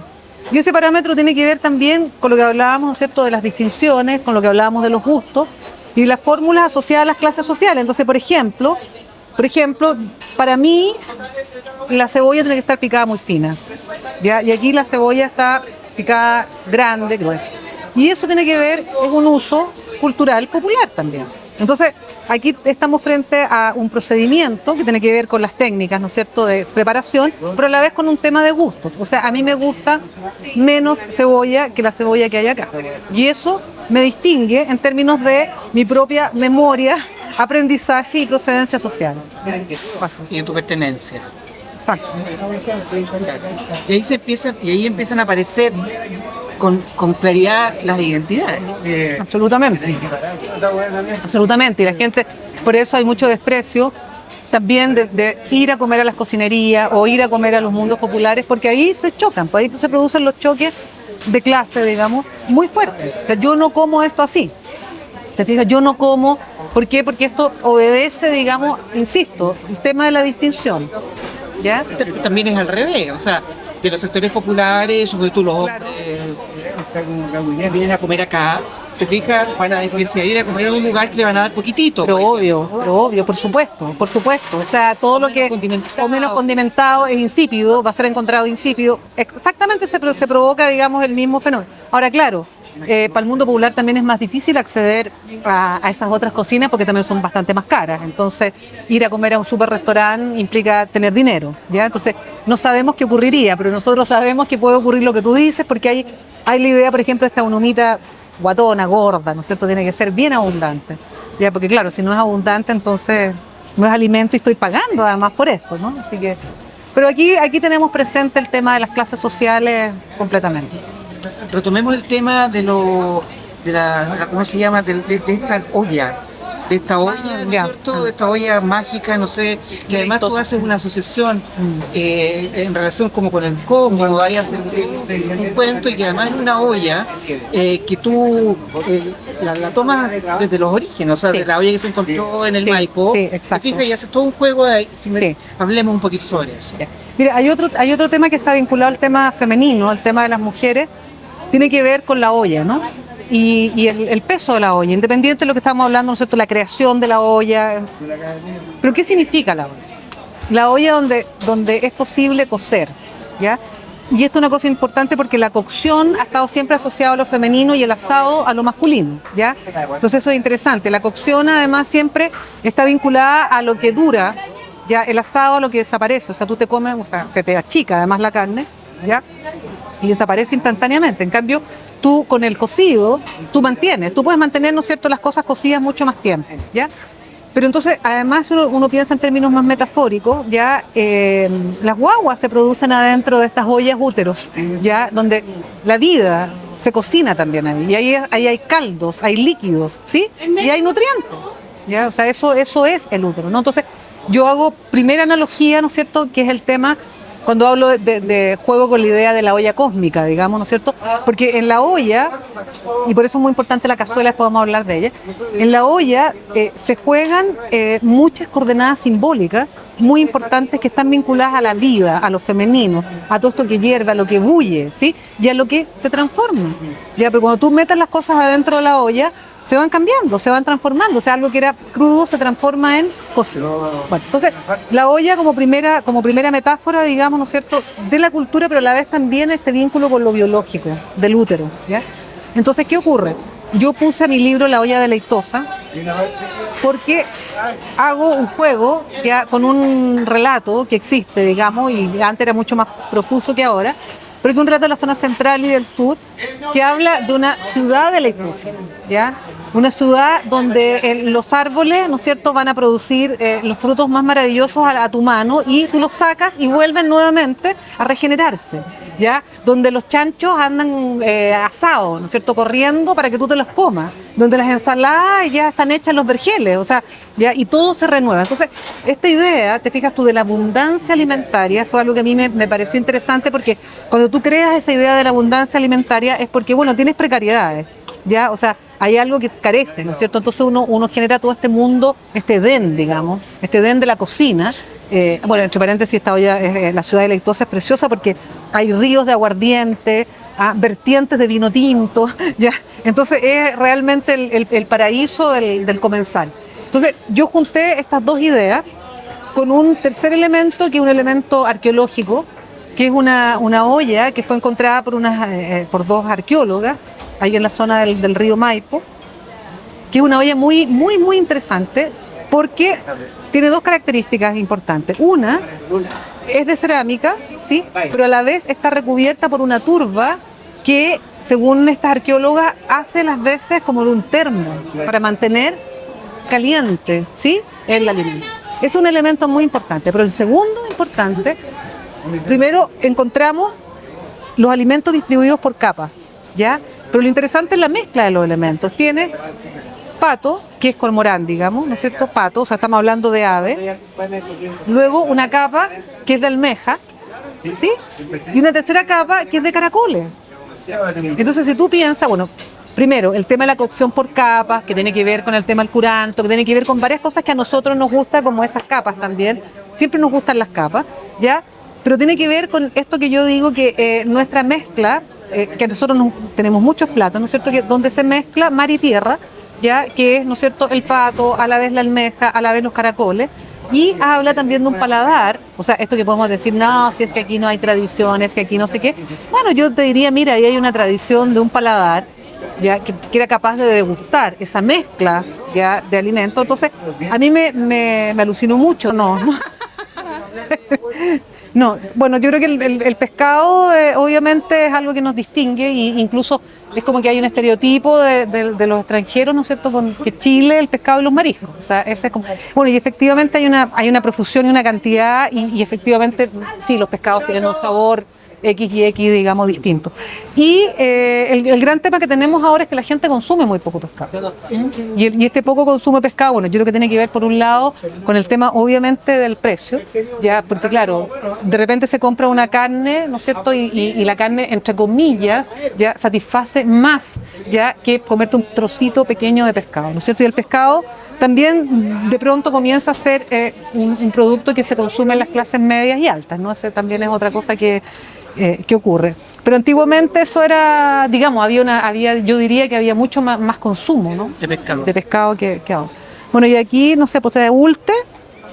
Y ese parámetro tiene que ver también con lo que hablábamos, ¿no es cierto?, de las distinciones, con lo que hablábamos de los gustos y de las fórmulas asociadas a las clases sociales. Entonces, por ejemplo, para mí la cebolla tiene que estar picada muy fina, ¿ya? Y aquí la cebolla está picada grande, gruesa. Y eso tiene que ver con un uso cultural popular también. Entonces, aquí estamos frente a un procedimiento que tiene que ver con las técnicas, ¿no es cierto?, de preparación, pero a la vez con un tema de gustos. O sea, a mí me gusta menos cebolla que la cebolla que hay acá. Y eso me distingue en términos de mi propia memoria, aprendizaje y procedencia social. Y en tu pertenencia. Exacto. Y ahí empiezan a aparecer con claridad las identidades. Absolutamente. Absolutamente. Y la gente, por eso hay mucho desprecio también de ir a comer a las cocinerías o ir a comer a los mundos populares, porque ahí se chocan, pues ahí se producen los choques de clase, digamos, muy fuertes. O sea, yo no como esto así. ¿Te fijas? Yo no como. ¿Por qué? Porque esto obedece, digamos, insisto, el tema de la distinción. ¿Ya? También es al revés, o sea, de los sectores populares, sobre todo los hombres, vienen a comer acá, te fijas, van a despreciar ir a comer en un lugar que le van a dar poquitito. Pero obvio, por supuesto. O sea, todo lo que o menos condimentado es insípido, va a ser encontrado insípido. Exactamente se provoca, digamos, el mismo fenómeno. Ahora, claro, para el mundo popular también es más difícil acceder a esas otras cocinas porque también son bastante más caras. Entonces, ir a comer a un super restaurante implica tener dinero, ¿ya? Entonces, no sabemos qué ocurriría, pero nosotros sabemos que puede ocurrir lo que tú dices, porque hay la idea, por ejemplo, de esta humita guatona, gorda, ¿no es cierto? Tiene que ser bien abundante, ¿ya? Porque claro, si no es abundante, entonces no es alimento y estoy pagando además por esto, ¿no? Así que, pero aquí tenemos presente el tema de las clases sociales completamente. Retomemos el tema de la ¿cómo se llama? De esta olla. De esta olla, ¿no es cierto? De esta olla mágica, no sé, que además tú haces una asociación en relación como con el Congo, ahí haces un cuento y que además es una olla que tú la tomas desde los orígenes, o sea, de la olla que se encontró en el Maipo. Sí, exacto. Te fijas y haces todo un juego de ahí. Hablemos un poquito sobre eso. Mira, hay otro tema que está vinculado al tema femenino, al tema de las mujeres, tiene que ver con la olla, ¿no? y el peso de la olla, independiente de lo que estamos hablando, ¿no es cierto?, la creación de la olla. Pero ¿qué significa la olla? La olla donde es posible cocer, ¿ya? Y esto es una cosa importante porque la cocción ha estado siempre asociada a lo femenino y el asado a lo masculino, ¿ya? Entonces eso es interesante. La cocción además siempre está vinculada a lo que dura, ¿ya? El asado a lo que desaparece. O sea, tú te comes, o sea, se te achica además la carne, ¿ya? Y desaparece instantáneamente. En cambio, tú con el cocido, tú puedes mantener, ¿no es cierto?, las cosas cocidas mucho más tiempo, ¿ya? Pero entonces, además, uno piensa en términos más metafóricos, ya las guaguas se producen adentro de estas ollas úteros, ya donde la vida se cocina también ahí. Y ahí hay caldos, hay líquidos, ¿sí? Y hay nutrientes, ¿ya? O sea, eso es el útero, ¿no? Entonces, yo hago primera analogía, ¿no es cierto?, que es el tema cuando hablo de juego con la idea de la olla cósmica, digamos, ¿no es cierto? Porque en la olla, y por eso es muy importante la cazuela, después vamos a hablar de ella, en la olla se juegan muchas coordenadas simbólicas muy importantes que están vinculadas a la vida, a lo femenino, a todo esto que hierve, a lo que bulle, ¿sí? Y a lo que se transforma. Ya, pero cuando tú metes las cosas adentro de la olla, se van cambiando, se van transformando. O sea, algo que era crudo se transforma en cocido. Bueno, entonces, la olla como primera metáfora, digamos, ¿no es cierto?, de la cultura, pero a la vez también este vínculo con lo biológico, del útero, ¿ya? Entonces, ¿qué ocurre? Yo puse en mi libro La olla deleitosa porque hago un juego ya con un relato que existe, digamos, y antes era mucho más profuso que ahora, pero que un relato de la zona central y del sur que habla de una ciudad deleitosa, ¿ya? Una ciudad donde los árboles, ¿no es cierto?, van a producir los frutos más maravillosos a tu mano y tú los sacas y vuelven nuevamente a regenerarse, ¿ya? Donde los chanchos andan asados, ¿no es cierto?, corriendo para que tú te los comas. Donde las ensaladas ya están hechas en los vergeles, o sea, ¿ya? Y todo se renueva. Entonces, esta idea, te fijas tú, de la abundancia alimentaria fue algo que a mí me pareció interesante porque cuando tú creas esa idea de la abundancia alimentaria es porque, bueno, tienes precariedades, ¿ya? O sea, hay algo que carece, ¿no es cierto? Entonces uno genera todo este mundo, este Edén, digamos, este Edén de la cocina. Bueno, entre paréntesis, esta olla, la ciudad deleitosa es preciosa porque hay ríos de aguardiente, vertientes de vino tinto, ¿ya? Entonces es realmente el paraíso del comensal. Entonces yo junté estas dos ideas con un tercer elemento, que es un elemento arqueológico, que es una olla que fue encontrada por dos arqueólogas, ahí en la zona del río Maipo, que es una olla muy, muy, muy interesante porque tiene dos características importantes. Una es de cerámica, ¿sí? Pero a la vez está recubierta por una turba que, según estas arqueólogas, hace las veces como de un termo para mantener caliente, ¿sí?, el alimento. Es un elemento muy importante. Pero el segundo importante, primero encontramos los alimentos distribuidos por capas, ¿ya? Pero lo interesante es la mezcla de los elementos. Tienes pato, que es cormorán, digamos, ¿no es cierto? Pato, o sea, estamos hablando de ave. Luego una capa que es de almeja, ¿sí? Y una tercera capa que es de caracoles. Entonces, si tú piensas, bueno, primero, el tema de la cocción por capas, que tiene que ver con el tema del curanto, que tiene que ver con varias cosas que a nosotros nos gusta, como esas capas también. Siempre nos gustan las capas, ¿ya? Pero tiene que ver con esto que yo digo que nuestra mezcla, que nosotros tenemos muchos platos, ¿no es cierto?, que donde se mezcla mar y tierra, ya, que es, ¿no es cierto?, el pato, a la vez la almeja, a la vez los caracoles, y habla también de un paladar, o sea, esto que podemos decir, no, si es que aquí no hay tradiciones, que aquí no sé qué. Bueno, yo te diría, mira, ahí hay una tradición de un paladar, ya, que era capaz de degustar esa mezcla, ya, de alimentos. Entonces, a mí me alucinó mucho, no. No, bueno, yo creo que el pescado obviamente es algo que nos distingue e incluso es como que hay un estereotipo de los extranjeros, ¿no es cierto?, con que Chile, el pescado y los mariscos. O sea, ese es como, bueno, y efectivamente hay una profusión y una cantidad y efectivamente sí, los pescados tienen un sabor X y X, digamos, distinto. Y el gran tema que tenemos ahora es que la gente consume muy poco pescado. Y este poco consumo de pescado, bueno, yo creo que tiene que ver, por un lado, con el tema, obviamente, del precio, ya, porque claro, de repente se compra una carne, ¿no es cierto?, y la carne, entre comillas, ya satisface más, ya, que comerte un trocito pequeño de pescado, ¿no es cierto? Y el pescado también de pronto comienza a ser un producto que se consume en las clases medias y altas, ¿no? Ese también es otra cosa que ¿Qué ocurre? Pero antiguamente eso era, digamos, yo diría que había mucho más consumo, ¿no? De pescado que ahora. Bueno, y aquí, no sé, pues tiene ulte.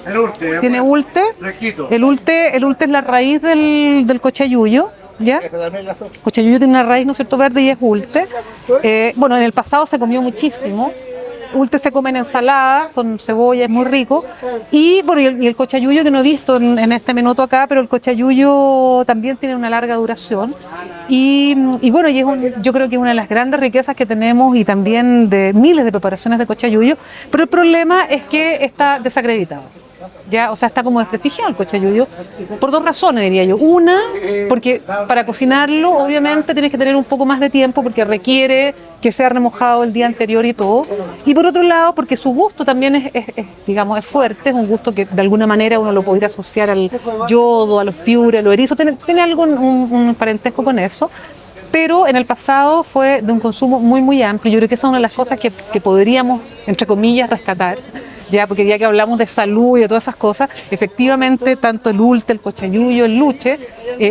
El urte. Tiene ulte. Fresquito. El ulte es la raíz del cochayuyo, ¿ya? Cochayuyo tiene una raíz, ¿no es cierto?, verde y es ulte. Bueno, en el pasado se comió muchísimo. Ulte se come en ensalada, con cebolla, es muy rico. Y bueno, y el cochayuyo que no he visto en este minuto acá, pero el cochayuyo también tiene una larga duración. Y bueno, yo creo que es una de las grandes riquezas que tenemos y también de miles de preparaciones de cochayuyo. Pero el problema es que está desacreditado. Ya, o sea, está como desprestigiado el cochayuyo por dos razones, diría yo. Una, porque para cocinarlo obviamente tienes que tener un poco más de tiempo porque requiere que sea remojado el día anterior y todo. Y por otro lado, porque su gusto también digamos, es fuerte, es un gusto que de alguna manera uno lo podría asociar al yodo, a los piures, a los erizos, tiene algo, un parentesco con eso. Pero en el pasado fue de un consumo muy, muy amplio. Yo creo que esa es una de las cosas que podríamos, entre comillas, rescatar. Ya, porque ya que hablamos de salud y de todas esas cosas, efectivamente tanto el ulte, el cochayuyo, el luche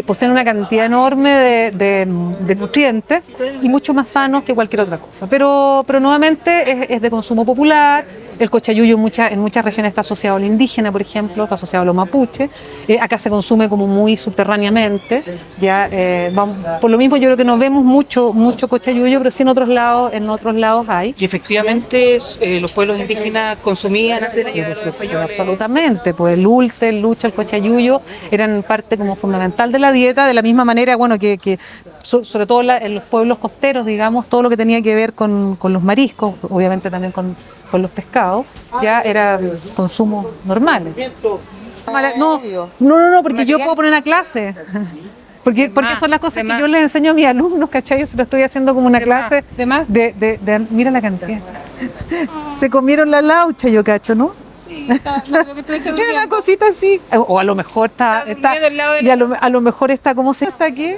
poseen una cantidad enorme de nutrientes y mucho más sanos que cualquier otra cosa. Pero nuevamente es de consumo popular. El cochayuyo en muchas regiones está asociado al indígena, por ejemplo, está asociado a los mapuches. Acá se consume como muy subterráneamente. Ya, por lo mismo yo creo que no vemos mucho cochayuyo, pero sí en otros lados hay. Y efectivamente los pueblos indígenas consumían antes de llegar a los países. Absolutamente, pues el ulte, el luche, el cochayuyo eran parte como fundamental de la dieta, de la misma manera, bueno, que sobre todo en los pueblos costeros, digamos, todo lo que tenía que ver con los mariscos, obviamente también con los pescados, ya era consumo normal. No, porque yo puedo poner una clase. Porque son las cosas que yo les enseño a mis alumnos, ¿cachai? Yo se lo estoy haciendo como una clase de mira la cantidad. Se comieron la laucha, yo cacho, ¿no? Tiene una cosita así. O a lo mejor está y a lo mejor está, ¿cómo se está aquí?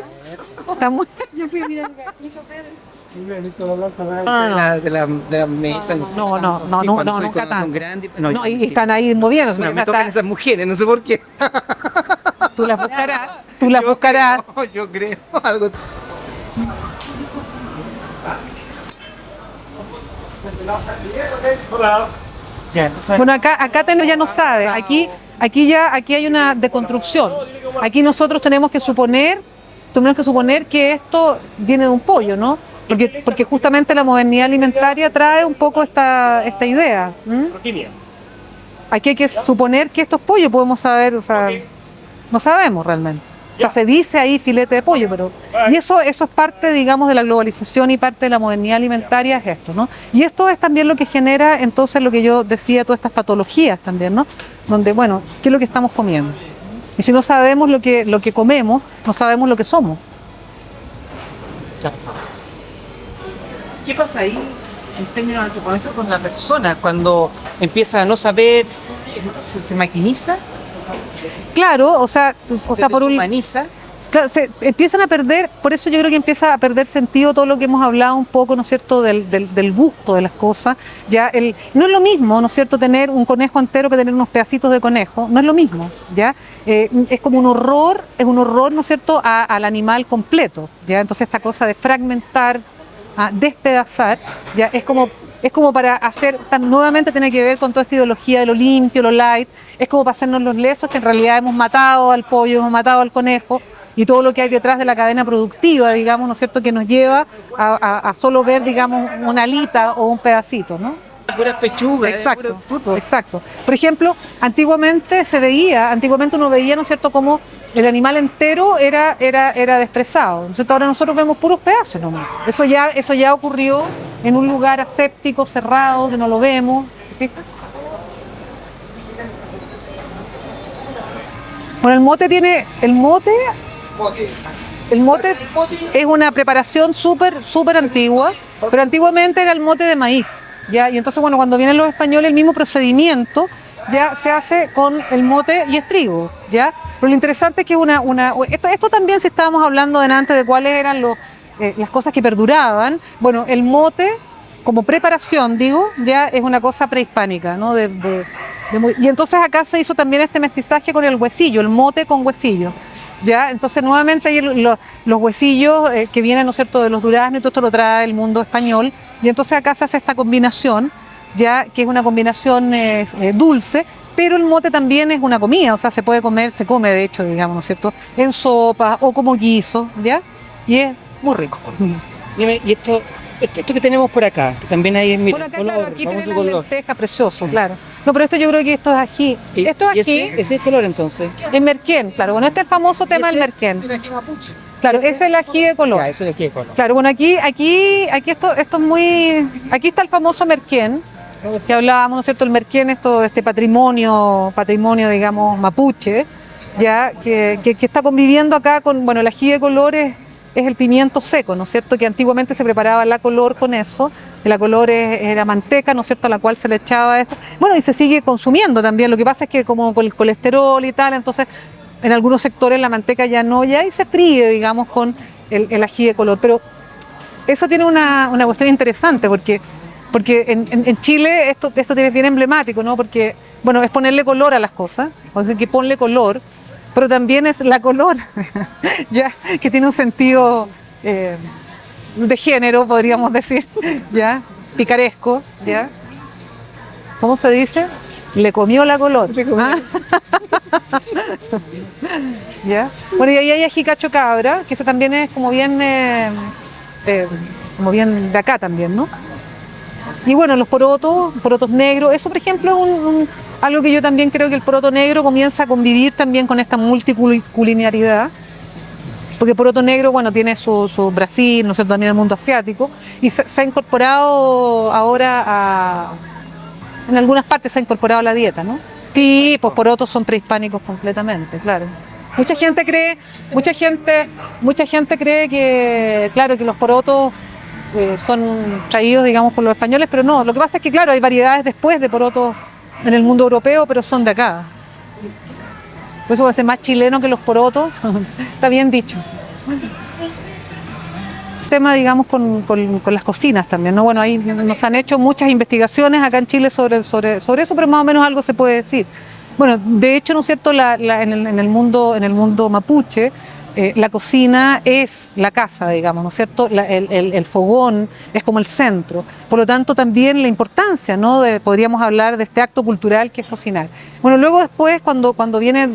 Está muy... Yo fui a mirar de la mesa. No, nunca tanto. Son grandes. No, y están ahí moviéndose. Me tocan esas mujeres, no sé por qué. Tú las buscarás. Yo creo algo. Bueno, acá ya no sabe. Aquí hay una deconstrucción. Aquí nosotros tenemos que suponer que esto viene de un pollo, ¿no? Porque justamente la modernidad alimentaria trae un poco esta idea. Aquí hay que suponer que esto es pollo, podemos saber, o sea, no sabemos realmente. O sea, se dice ahí filete de pollo, pero... Y eso es parte, digamos, de la globalización y parte de la modernidad alimentaria es esto, ¿no? Y esto es también lo que genera, entonces, lo que yo decía, todas estas patologías también, ¿no? Donde, bueno, ¿qué es lo que estamos comiendo? Y si no sabemos lo que comemos, no sabemos lo que somos. ¿Qué pasa ahí en términos antropológicos con la persona cuando empieza a no saber, se maquiniza? Claro, o sea por un... humaniza. Claro, se empiezan a perder, por eso yo creo que empieza a perder sentido todo lo que hemos hablado un poco, ¿no es cierto?, del gusto de las cosas. Ya no es lo mismo, ¿no es cierto?, tener un conejo entero que tener unos pedacitos de conejo, no es lo mismo, ¿ya? Es como un horror, ¿no es cierto?, al animal completo, ¿ya? Entonces esta cosa de fragmentar, despedazar, ya es como para hacer, nuevamente tiene que ver con toda esta ideología de lo limpio, lo light, es como para hacernos los lesos que en realidad hemos matado al pollo, hemos matado al conejo y todo lo que hay detrás de la cadena productiva, digamos, ¿no es cierto?, que nos lleva a solo ver, digamos, una alita o un pedacito, ¿no? Puras pechugas. Exacto. Por ejemplo, antiguamente uno veía, ¿no es cierto?, como el animal entero era desprezado. Entonces ahora nosotros vemos puros pedazos nomás. Eso ya ocurrió en un lugar aséptico, cerrado, que no lo vemos. ¿Fijas? Bueno, el mote es una preparación súper antigua, pero antiguamente era el mote de maíz. ¿Ya? Y entonces, bueno, cuando vienen los españoles, el mismo procedimiento ya se hace con el mote y es trigo, ¿ya? Pero lo interesante es que esto también, si estábamos hablando delante de cuáles eran las cosas que perduraban, bueno, el mote como preparación, ya es una cosa prehispánica, ¿no? Y entonces acá se hizo también este mestizaje con el huesillo, el mote con huesillo. ¿ya? Entonces nuevamente hay los huesillos que vienen, ¿no es cierto?, de los duraznos, y todo esto lo trae el mundo español, y entonces acá se hace esta combinación, ya que es una combinación dulce, pero el mote también es una comida, o sea, se puede comer, se come de hecho, digamos, ¿no es cierto?, en sopa o como guiso, ¿ya? Y es muy rico. Dime, y esto que tenemos por acá, que también hay en Por acá, claro, aquí tiene la lenteja, precioso, claro. No, pero esto yo creo que esto es ají. Esto es ají. Ese es el color entonces. Es merquén, claro. Bueno, este es el famoso tema del merquén. Claro, ese es el ají de color. Ya, ese es el ají de color. Claro, bueno, aquí esto es muy... Aquí está el famoso merquén, que hablábamos, ¿no es cierto? El merquén, esto de este patrimonio, digamos, mapuche, ya, que está conviviendo acá con, bueno, el ají de colores es el pimiento seco, ¿no es cierto?, que antiguamente se preparaba la color con eso, que la color era manteca, ¿no es cierto?, a la cual se le echaba esto. Bueno, y se sigue consumiendo también, lo que pasa es que como con el colesterol y tal, entonces en algunos sectores la manteca ya no, ya y se fríe, digamos, con el ají de color. Pero eso tiene una cuestión interesante, porque en Chile esto tiene bien emblemático, ¿no?, porque, bueno, es ponerle color a las cosas, o sea, que ponle color, pero también es la color, ya, que tiene un sentido de género, podríamos decir, ya, picaresco, ya. ¿Cómo se dice? Le comió la color. ¿Ah? ¿Ya? Bueno, y ahí hay ají cacho cabra, que eso también es como bien de acá también, ¿no? Y bueno, los porotos negros, eso por ejemplo es algo que yo también creo que el poroto negro comienza a convivir también con esta multiculinaridad, porque el poroto negro, bueno, tiene su Brasil, no sé, también el mundo asiático, y se ha incorporado ahora en algunas partes se ha incorporado a la dieta, ¿no? Sí, pues porotos son prehispánicos completamente, claro. Mucha gente cree que, claro, que los porotos son traídos, digamos, por los españoles, pero no. Lo que pasa es que, claro, hay variedades después de porotos en el mundo europeo, pero son de acá. Por eso va a ser más chileno que los porotos. Está bien dicho. Tema, digamos, con las cocinas también, ¿no? Bueno, ahí nos han hecho muchas investigaciones acá en Chile sobre eso, pero más o menos algo se puede decir. Bueno, de hecho, ¿no es cierto?, en el mundo mapuche, la cocina es la casa, digamos, ¿no es cierto? El fogón es como el centro. Por lo tanto, también la importancia, ¿no?, podríamos hablar de este acto cultural que es cocinar. Bueno, luego después, cuando viene,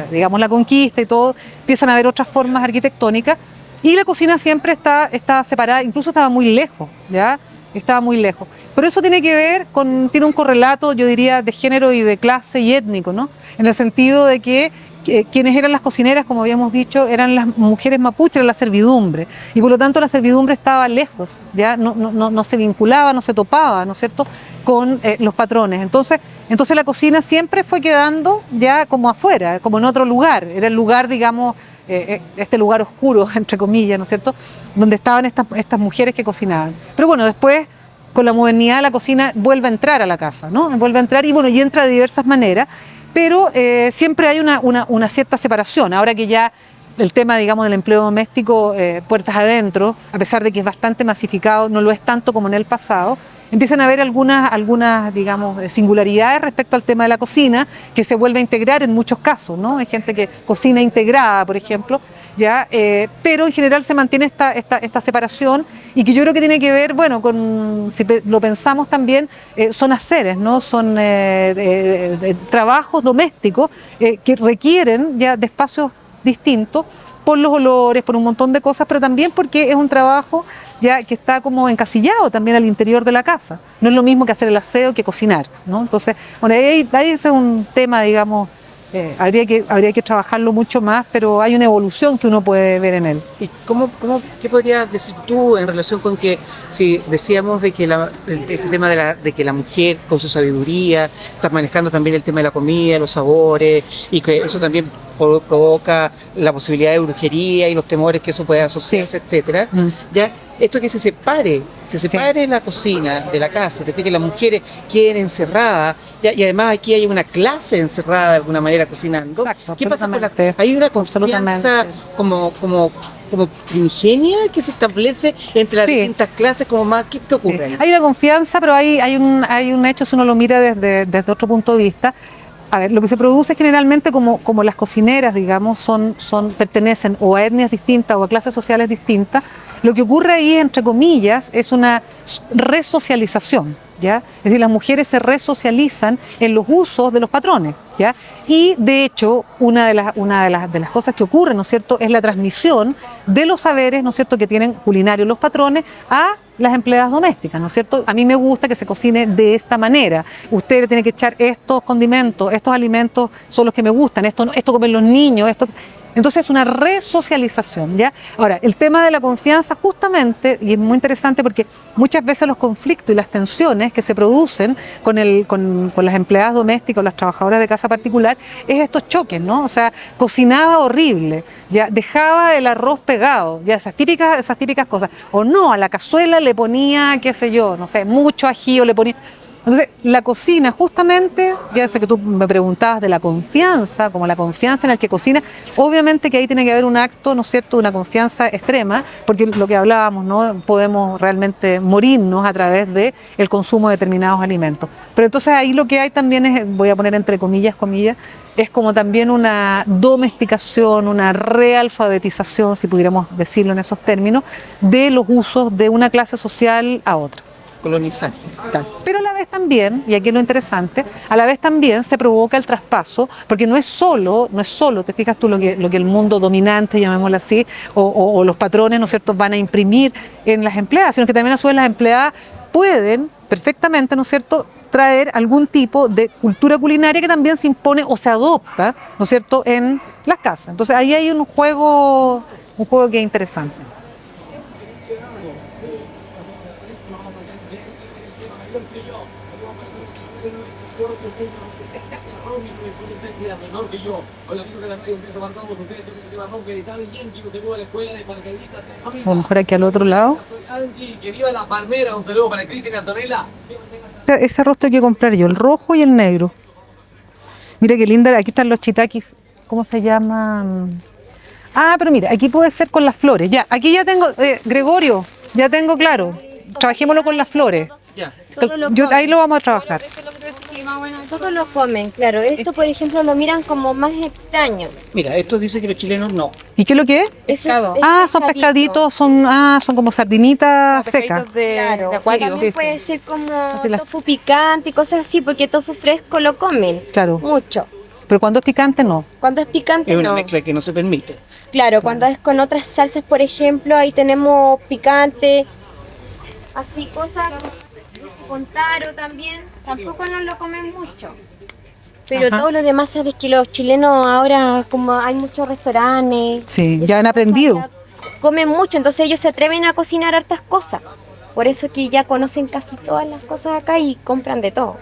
digamos, la conquista y todo, empiezan a haber otras formas arquitectónicas y la cocina siempre está separada, incluso estaba muy lejos, ¿ya? Estaba muy lejos. Pero eso tiene que ver tiene un correlato, yo diría, de género y de clase y étnico, ¿no? En el sentido de que quienes eran las cocineras, como habíamos dicho, eran las mujeres mapuches, era la servidumbre, y por lo tanto la servidumbre estaba lejos, ya no se vinculaba, no se topaba, ¿no es cierto?, con los patrones. Entonces la cocina siempre fue quedando ya como afuera, como en otro lugar, era el lugar, digamos, este lugar oscuro, entre comillas, ¿no es cierto?, donde estaban estas mujeres que cocinaban. Pero bueno, después, con la modernidad, la cocina vuelve a entrar a la casa, ¿no? Vuelve a entrar y bueno, y entra de diversas maneras, pero siempre hay una cierta separación. Ahora que ya el tema, digamos, del empleo doméstico, puertas adentro, a pesar de que es bastante masificado, no lo es tanto como en el pasado, empiezan a haber algunas, digamos, singularidades respecto al tema de la cocina, que se vuelve a integrar en muchos casos, ¿no? Hay gente que cocina integrada, por ejemplo, ya, pero en general se mantiene esta separación, y que yo creo que tiene que ver, bueno, si lo pensamos también, son haceres, ¿no? Son trabajos domésticos que requieren ya de espacios distintos por los olores, por un montón de cosas, pero también porque es un trabajo ya que está como encasillado también al interior de la casa. No es lo mismo que hacer el aseo que cocinar, ¿no? Entonces, bueno, ahí ese es un tema, digamos, habría que trabajarlo mucho más, pero hay una evolución que uno puede ver en él. ¿Y qué podrías decir tú en relación con que, si decíamos de que este tema de que la mujer con su sabiduría está manejando también el tema de la comida, los sabores, y que eso también provoca la posibilidad de brujería y los temores que eso puede asociarse, etcétera, ya esto que se separe la cocina de la casa, de que las mujeres queden encerradas, y además aquí hay una clase encerrada de alguna manera cocinando. Exacto, ¿Qué pasa con hay una confianza como primigenia que se establece entre las distintas clases, como más, ¿qué ocurre? Hay una confianza, pero hay un hecho, si uno lo mira desde otro punto de vista. A ver, lo que se produce generalmente como las cocineras, digamos, pertenecen o a etnias distintas o a clases sociales distintas, lo que ocurre ahí, entre comillas, es una resocialización, ¿ya? Es decir, las mujeres se resocializan en los usos de los patrones, ¿ya? Y de hecho, una de las cosas que ocurre, ¿no es cierto?, es la transmisión de los saberes, ¿no es cierto?, que tienen culinarios los patrones a las empleadas domésticas, ¿no es cierto? A mí me gusta que se cocine de esta manera. Usted le tiene que echar estos condimentos, estos alimentos son los que me gustan, esto comen los niños, esto... Entonces es una resocialización, ¿ya? Ahora, el tema de la confianza justamente, y es muy interesante porque muchas veces los conflictos y las tensiones que se producen con las empleadas domésticas o las trabajadoras de casa particular, es estos choques, ¿no? O sea, cocinaba horrible, ya dejaba el arroz pegado, ya esas típicas cosas. O no, a la cazuela le ponía, qué sé yo, no sé, mucho ají o le ponía... Entonces, la cocina justamente, ya sé que tú me preguntabas de la confianza, como la confianza en el que cocina, obviamente que ahí tiene que haber un acto, ¿no es cierto?, una confianza extrema, porque lo que hablábamos, ¿no?, podemos realmente morirnos a través del consumo de determinados alimentos. Pero entonces ahí lo que hay también es, voy a poner entre comillas, es como también una domesticación, una realfabetización, si pudiéramos decirlo en esos términos, de los usos de una clase social a otra. Colonizar. Pero a la vez también, y aquí es lo interesante, a la vez también se provoca el traspaso, porque no es solo, te fijas tú, lo que el mundo dominante, llamémoslo así, o los patrones, ¿no es cierto?, van a imprimir en las empleadas, sino que también a su vez las empleadas pueden perfectamente, ¿no es cierto?, traer algún tipo de cultura culinaria que también se impone o se adopta, ¿no es cierto?, en las casas. Entonces ahí hay un juego que es interesante. A lo mejor aquí al otro lado. Que viva la palmera, un saludo para Cristian y Antonella. Ese arroz tengo que comprar yo, el rojo y el negro. Mira qué linda, aquí están los chitakis. ¿Cómo se llaman? Ah, pero mira, aquí puede ser con las flores. Ya, aquí ya tengo, Gregorio, ya tengo claro. Trabajémoslo con las flores. Ya. Ahí lo vamos a trabajar. Todos lo comen, claro. Esto, por ejemplo, lo miran como más extraño. Mira, esto dice que los chilenos no. ¿Y qué es lo que es? Pescado. Son pescaditos, son como sardinitas secas. Claro, de acuario. también puede ser como tofu picante y cosas así, porque tofu fresco lo comen. Claro. Mucho. Pero cuando es picante, no. Cuando es picante, Es una no. mezcla que no se permite. Claro, cuando es con otras salsas, por ejemplo, ahí tenemos picante, así cosas con taro también. Tampoco nos lo comen mucho. Pero Ajá. todo lo demás, sabes que los chilenos ahora, como hay muchos restaurantes, Sí, esas ya han cosas, aprendido. ya comen mucho, entonces ellos se atreven a cocinar hartas cosas. Por eso que ya conocen casi todas las cosas acá y compran de todo.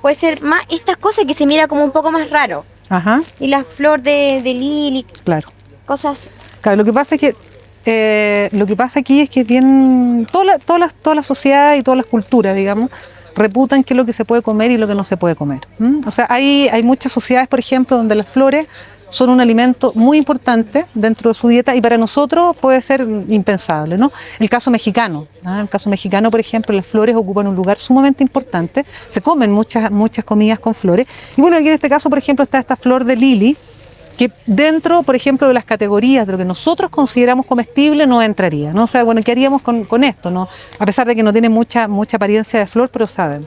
Puede ser más estas cosas que se mira como un poco más raro. Ajá, Y la flor de lili, claro. cosas. Claro, lo que pasa es que lo que pasa aquí es que bien toda la sociedad y todas las culturas, digamos, reputan qué es lo que se puede comer y lo que no se puede comer. O sea, hay muchas sociedades, por ejemplo, donde las flores son un alimento muy importante dentro de su dieta y para nosotros puede ser impensable, ¿no? El caso mexicano, ¿no? El caso mexicano, por ejemplo, las flores ocupan un lugar sumamente importante, se comen muchas comidas con flores y bueno, aquí en este caso, por ejemplo, está esta flor de lili, que dentro, por ejemplo, de las categorías de lo que nosotros consideramos comestible no entraría, ¿no? O sea, bueno, ¿qué haríamos con esto, no? A pesar de que no tiene mucha apariencia de flor, pero saben.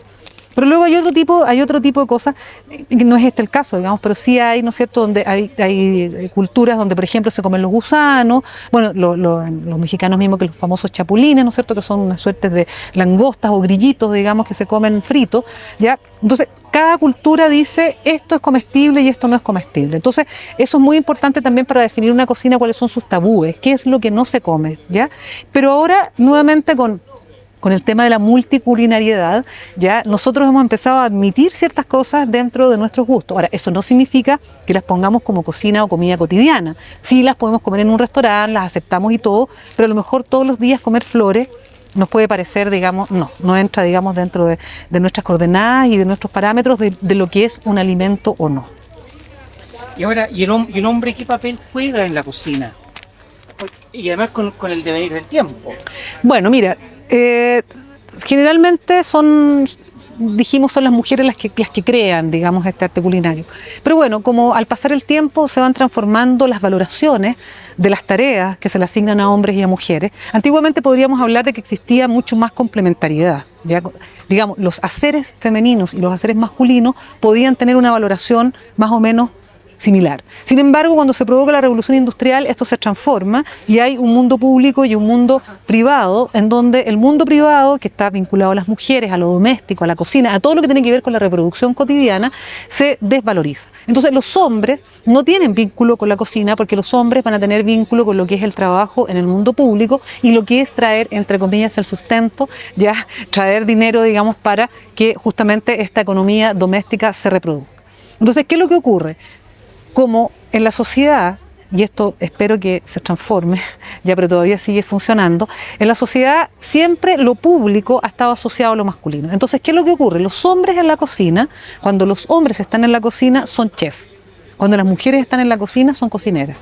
Pero luego hay otro tipo de cosas, que no es este el caso, digamos, pero sí hay, ¿no es cierto?, donde hay culturas donde, por ejemplo, se comen los gusanos, bueno, los mexicanos mismos que los famosos chapulines, ¿no es cierto?, que son una suerte de langostas o grillitos, digamos, que se comen fritos, ¿ya? Entonces, cada cultura dice esto es comestible y esto no es comestible. Entonces, eso es muy importante también para definir una cocina, cuáles son sus tabúes, qué es lo que no se come, ¿ya? Pero ahora, nuevamente con el tema de la multiculinariedad, ya nosotros hemos empezado a admitir ciertas cosas dentro de nuestros gustos. Ahora, eso no significa que las pongamos como cocina o comida cotidiana. Sí las podemos comer en un restaurante, las aceptamos y todo, pero a lo mejor todos los días comer flores nos puede parecer, digamos, no entra, digamos, dentro de nuestras coordenadas y de nuestros parámetros de lo que es un alimento o no. Y ahora, ¿y el hombre qué papel juega en la cocina? Y además con el devenir del tiempo. Bueno, mira, generalmente son dijimos son las mujeres las que crean, digamos, este arte culinario. Pero bueno, como al pasar el tiempo se van transformando las valoraciones de las tareas que se le asignan a hombres y a mujeres, antiguamente podríamos hablar de que existía mucho más complementariedad. Ya, digamos, los haceres femeninos y los haceres masculinos podían tener una valoración más o menos similar. Sin embargo, cuando se provoca la revolución industrial, esto se transforma y hay un mundo público y un mundo privado, en donde el mundo privado, que está vinculado a las mujeres, a lo doméstico, a la cocina, a todo lo que tiene que ver con la reproducción cotidiana, se desvaloriza. Entonces los hombres no tienen vínculo con la cocina porque los hombres van a tener vínculo con lo que es el trabajo en el mundo público y lo que es traer, entre comillas, el sustento, ya traer dinero, digamos, para que justamente esta economía doméstica se reproduzca. Entonces, ¿qué es lo que ocurre? Como en la sociedad, y esto espero que se transforme, ya pero todavía sigue funcionando, en la sociedad siempre lo público ha estado asociado a lo masculino. Entonces, ¿qué es lo que ocurre? Los hombres en la cocina, cuando los hombres están en la cocina, son chefs. Cuando las mujeres están en la cocina, son cocineras,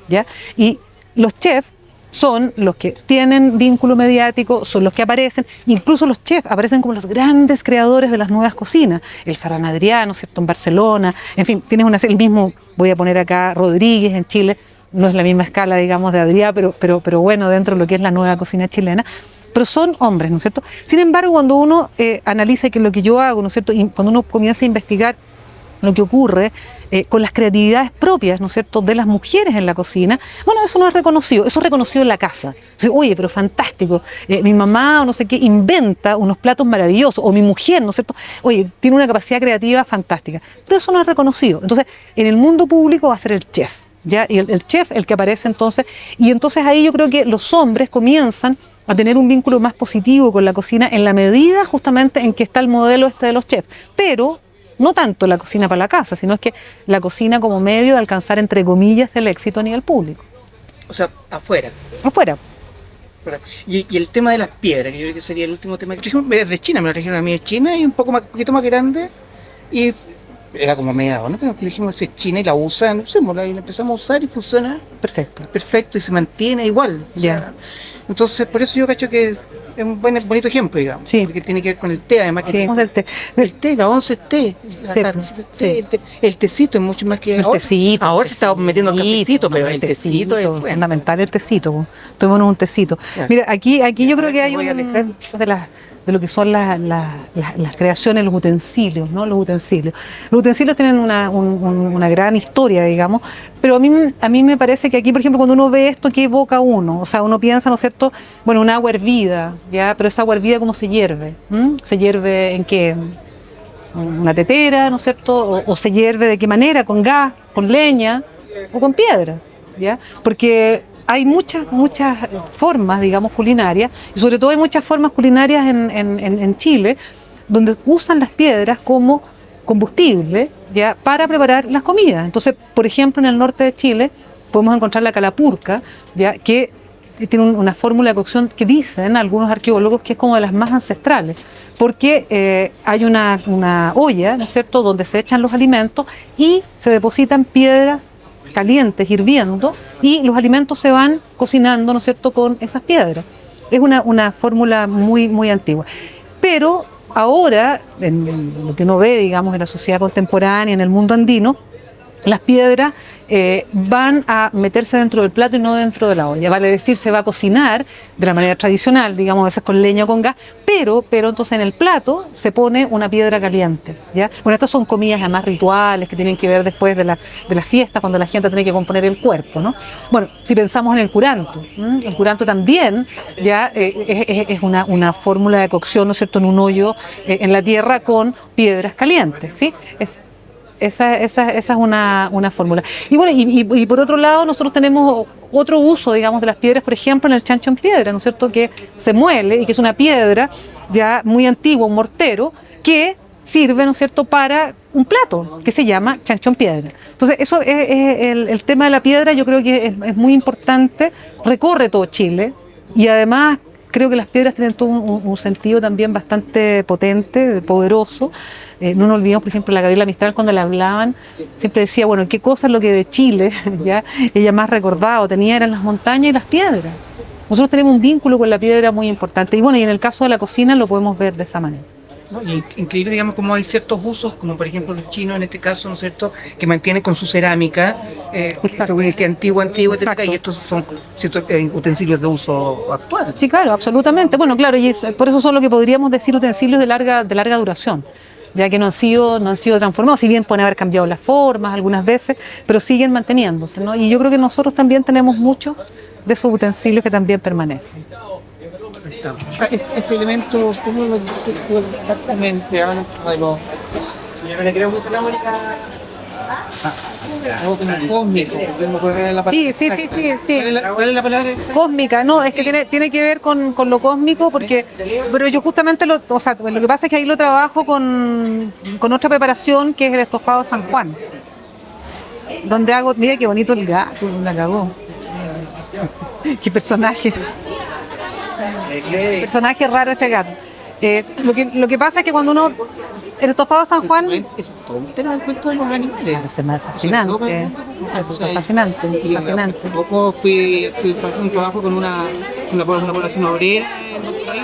¿ya? Y los chefs son los que tienen vínculo mediático, son los que aparecen, incluso los chefs aparecen como los grandes creadores de las nuevas cocinas, el Ferran Adrià, ¿cierto?, en Barcelona, en fin, tienes el mismo, voy a poner acá Rodríguez en Chile, no es la misma escala, digamos, de Adrià, pero bueno, dentro de lo que es la nueva cocina chilena, pero son hombres, ¿no es cierto? Sin embargo, cuando uno analiza que lo que yo hago, ¿no es cierto?, y cuando uno comienza a investigar lo que ocurre con las creatividades propias, ¿no es cierto?, de las mujeres en la cocina, bueno, eso no es reconocido, eso es reconocido en la casa. O sea, oye, pero fantástico, mi mamá o no sé qué inventa unos platos maravillosos, o mi mujer, ¿no es cierto?, oye, tiene una capacidad creativa fantástica, pero eso no es reconocido. Entonces, en el mundo público va a ser el chef, ¿ya? Y el chef el que aparece entonces, y entonces ahí yo creo que los hombres comienzan a tener un vínculo más positivo con la cocina en la medida justamente en que está el modelo este de los chefs, pero no tanto la cocina para la casa, sino es que la cocina como medio de alcanzar, entre comillas, el éxito a nivel público. O sea, afuera. Afuera. Y el tema de las piedras, que yo creo que sería el último tema que trajeron, es de China, me lo trajeron a mí de China y un poquito más grande, y era como mediado, ¿no? Pero dijimos, si es China y la usan, usémosla, y la empezamos a usar y funciona Perfecto. perfecto y se mantiene igual. O sea, entonces, por eso yo cacho que es un bonito ejemplo, digamos, Sí. porque tiene que ver con el té, además que Sí. tenemos el té, la once es té, la Sí, tardecita es té, sí. el tecito es mucho más que El tecito. ahora se está metiendo el cafecito, pero el tecito tecito es bueno. fundamental, el tecito. Tomémonos un tecito. Claro. Mira, aquí yo creo que hay Voy a alejar. de lo que son las creaciones, los utensilios, ¿no? Los utensilios tienen una gran historia, digamos, pero a mí me parece que aquí, por ejemplo, cuando uno ve esto, ¿qué evoca uno? O sea, uno piensa, ¿no es cierto? Bueno, una agua hervida, ¿ya? Pero esa agua hervida, ¿cómo se hierve? ¿Se hierve en qué? Una tetera, ¿no es cierto? O se hierve de qué manera, con gas, con leña o con piedra, ¿ya? Porque hay muchas formas, digamos, culinarias, y sobre todo hay muchas formas culinarias en Chile, donde usan las piedras como combustible, ¿ya?, para preparar las comidas. Entonces, por ejemplo, en el norte de Chile podemos encontrar la calapurca, ¿ya?, que tiene una fórmula de cocción que dicen algunos arqueólogos que es como de las más ancestrales, porque hay una olla, ¿no es cierto?, donde se echan los alimentos y se depositan piedras calientes, hirviendo, y los alimentos se van cocinando, ¿no es cierto?, con esas piedras. Es una fórmula muy antigua. Pero ahora, en lo que uno ve, digamos, en la sociedad contemporánea, en el mundo andino, las piedras van a meterse dentro del plato y no dentro de la olla. Vale decir, se va a cocinar de la manera tradicional, digamos, a veces con leña o con gas, pero entonces en el plato se pone una piedra caliente, ¿ya? Bueno, estas son comidas además rituales que tienen que ver después de la fiesta, cuando la gente tiene que componer el cuerpo, ¿no? Bueno, si pensamos en el curanto también ya es una fórmula de cocción, ¿no es cierto?, en un hoyo en la tierra con piedras calientes, ¿sí? Esa es una fórmula. Y bueno, y por otro lado, nosotros tenemos otro uso, digamos, de las piedras, por ejemplo, en el chancho en piedra, ¿no es cierto?, que se muele y que es una piedra ya muy antigua, un mortero, que sirve, ¿no es cierto?, para un plato que se llama chancho en piedra. Entonces, eso es el tema de la piedra, yo creo que es muy importante, recorre todo Chile, y además creo que las piedras tienen todo un sentido también bastante potente, poderoso. No nos olvidemos, por ejemplo, la Gabriela Mistral, cuando le hablaban, siempre decía, bueno, qué cosa es lo que de Chile, ya ella más recordaba o tenía eran las montañas y las piedras. Nosotros tenemos un vínculo con la piedra muy importante. Y bueno, y en el caso de la cocina lo podemos ver de esa manera. ¿no? Y increíble, digamos, como hay ciertos usos, como por ejemplo los chinos en este caso, ¿no es cierto?, que mantienen con su cerámica, que antigua, etcétera, y estos son ciertos utensilios de uso actual. Sí, claro, absolutamente. Bueno, claro, y por eso son lo que podríamos decir utensilios de larga duración, ya que no han sido transformados, si bien pueden haber cambiado las formas algunas veces, pero siguen manteniéndose, ¿no? Y yo creo que nosotros también tenemos muchos de esos utensilios que también permanecen. Este elemento, ¿cómo lo dices tú exactamente? Algo como cósmico. Sí. ¿Cuál es la palabra? Cósmica, no, es que tiene que ver con lo cósmico, pero yo justamente lo que pasa es que ahí lo trabajo con otra preparación que es el estofado San Juan, donde hago, mira qué bonito el gato, la cagó. Qué personaje raro este gato. Lo que pasa es que cuando uno, el estofado San Juan Es todo un tema del cuento de los animales. es más fascinante, fascinante. Hace poco fui a hacer un trabajo con una población obrera en otro país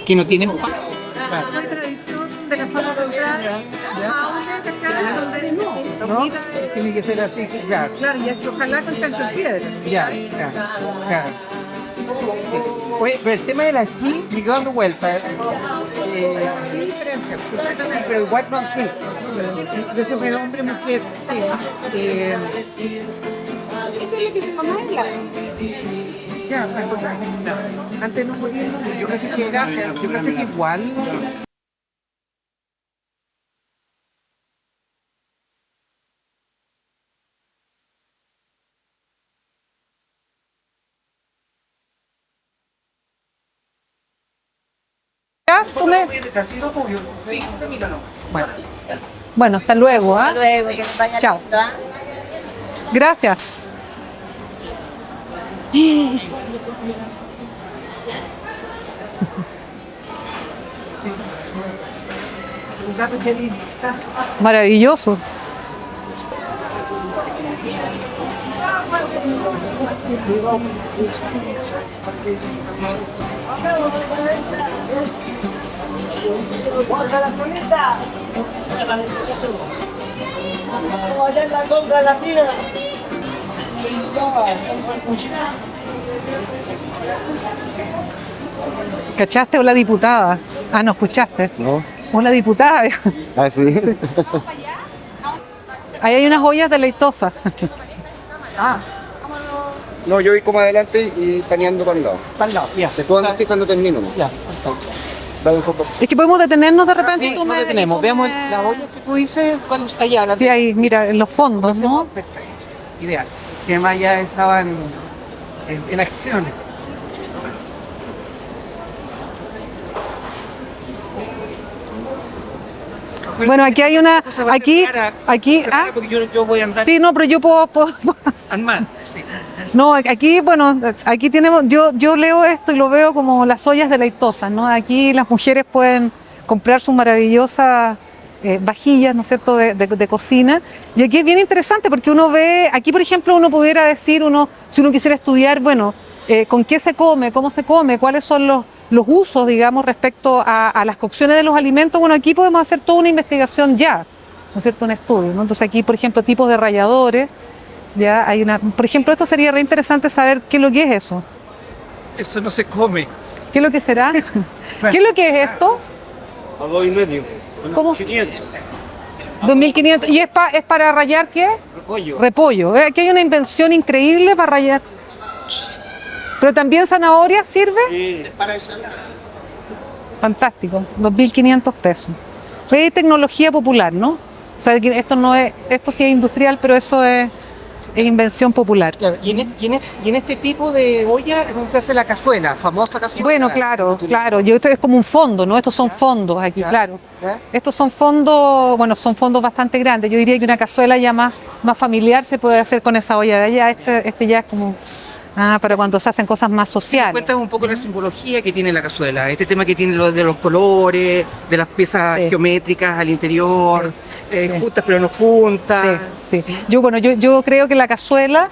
que no tienen Soy tradición de la zona rural, ¿no? Tiene que ser así, claro. claro, y es que ojalá con chancho en piedra. Ya. Sí. Oye, pero el tema del ají me quedó dando vuelta. ¿Qué diferencia? Pero igual no, sí. Yo soy hombre, mujer, sí. Eso es lo que se llama la. Ya, no. Antes no podía, yo creo que igual. Bueno, hasta luego. Hasta luego, que nos vaya Chao. lindo, ¿ah? Gracias. Maravilloso. ¿Cachaste? Hola, diputada. Ah, no, escuchaste. ¿No? Hola, diputada. Ah, sí. Ahí hay unas joyas deleitosas. No, yo voy como adelante y paneando para el lado. Para el lado, ya. Se pueden andar fijando termino, ¿no? Ya, perfecto. Dale un poco. Es que podemos detenernos de repente. Sí, nos detenemos. Veamos la olla que tú dices, ¿cuál está allá? La Sí, ahí, mira, en los fondos, ¿no? Perfecto, ideal. Y además ya estaban en acción. Bueno, aquí hay una, aquí, Porque yo voy a andar sí, no, pero yo puedo armando. Sí. no, aquí, bueno, aquí tenemos, yo leo esto y lo veo como las ollas deleitosas, ¿no? Aquí las mujeres pueden comprar sus maravillosas vajillas, ¿no es cierto?, de cocina. Y aquí es bien interesante porque uno ve, aquí por ejemplo uno pudiera decir, si uno quisiera estudiar, bueno, con qué se come, cómo se come, cuáles son los usos, digamos, respecto a las cocciones de los alimentos. Bueno, aquí podemos hacer toda una investigación ya, ¿no es cierto?, un estudio, ¿no? Entonces aquí, por ejemplo, tipos de ralladores, ya hay una, por ejemplo, esto sería re interesante saber qué es lo que es eso. Eso no se come. ¿Qué es lo que será? ¿Qué es lo que es esto? A 2,5. ¿Cómo? 2.500. ¿Y es para rallar qué? Repollo. Repollo. Aquí hay una invención increíble para rallar. Pero también zanahoria sirve. Sí. Fantástico. 2.500 pesos. Es tecnología popular, ¿no? O sea, que esto no es, esto sí es industrial, pero eso es invención popular. Claro, y en este tipo de olla es donde se hace la cazuela, famosa cazuela. Bueno, claro. Esto es como un fondo, ¿no? Estos son fondos aquí, claro. ¿Ya? Estos son fondos, bueno, son fondos bastante grandes. Yo diría que una cazuela ya más familiar se puede hacer con esa olla de allá. Este ya es como para cuando se hacen cosas más sociales. Cuéntame un poco la simbología que tiene la cazuela, este tema que tiene lo de los colores, de las piezas Sí. geométricas al interior, juntas pero no juntas. Sí. Yo creo que la cazuela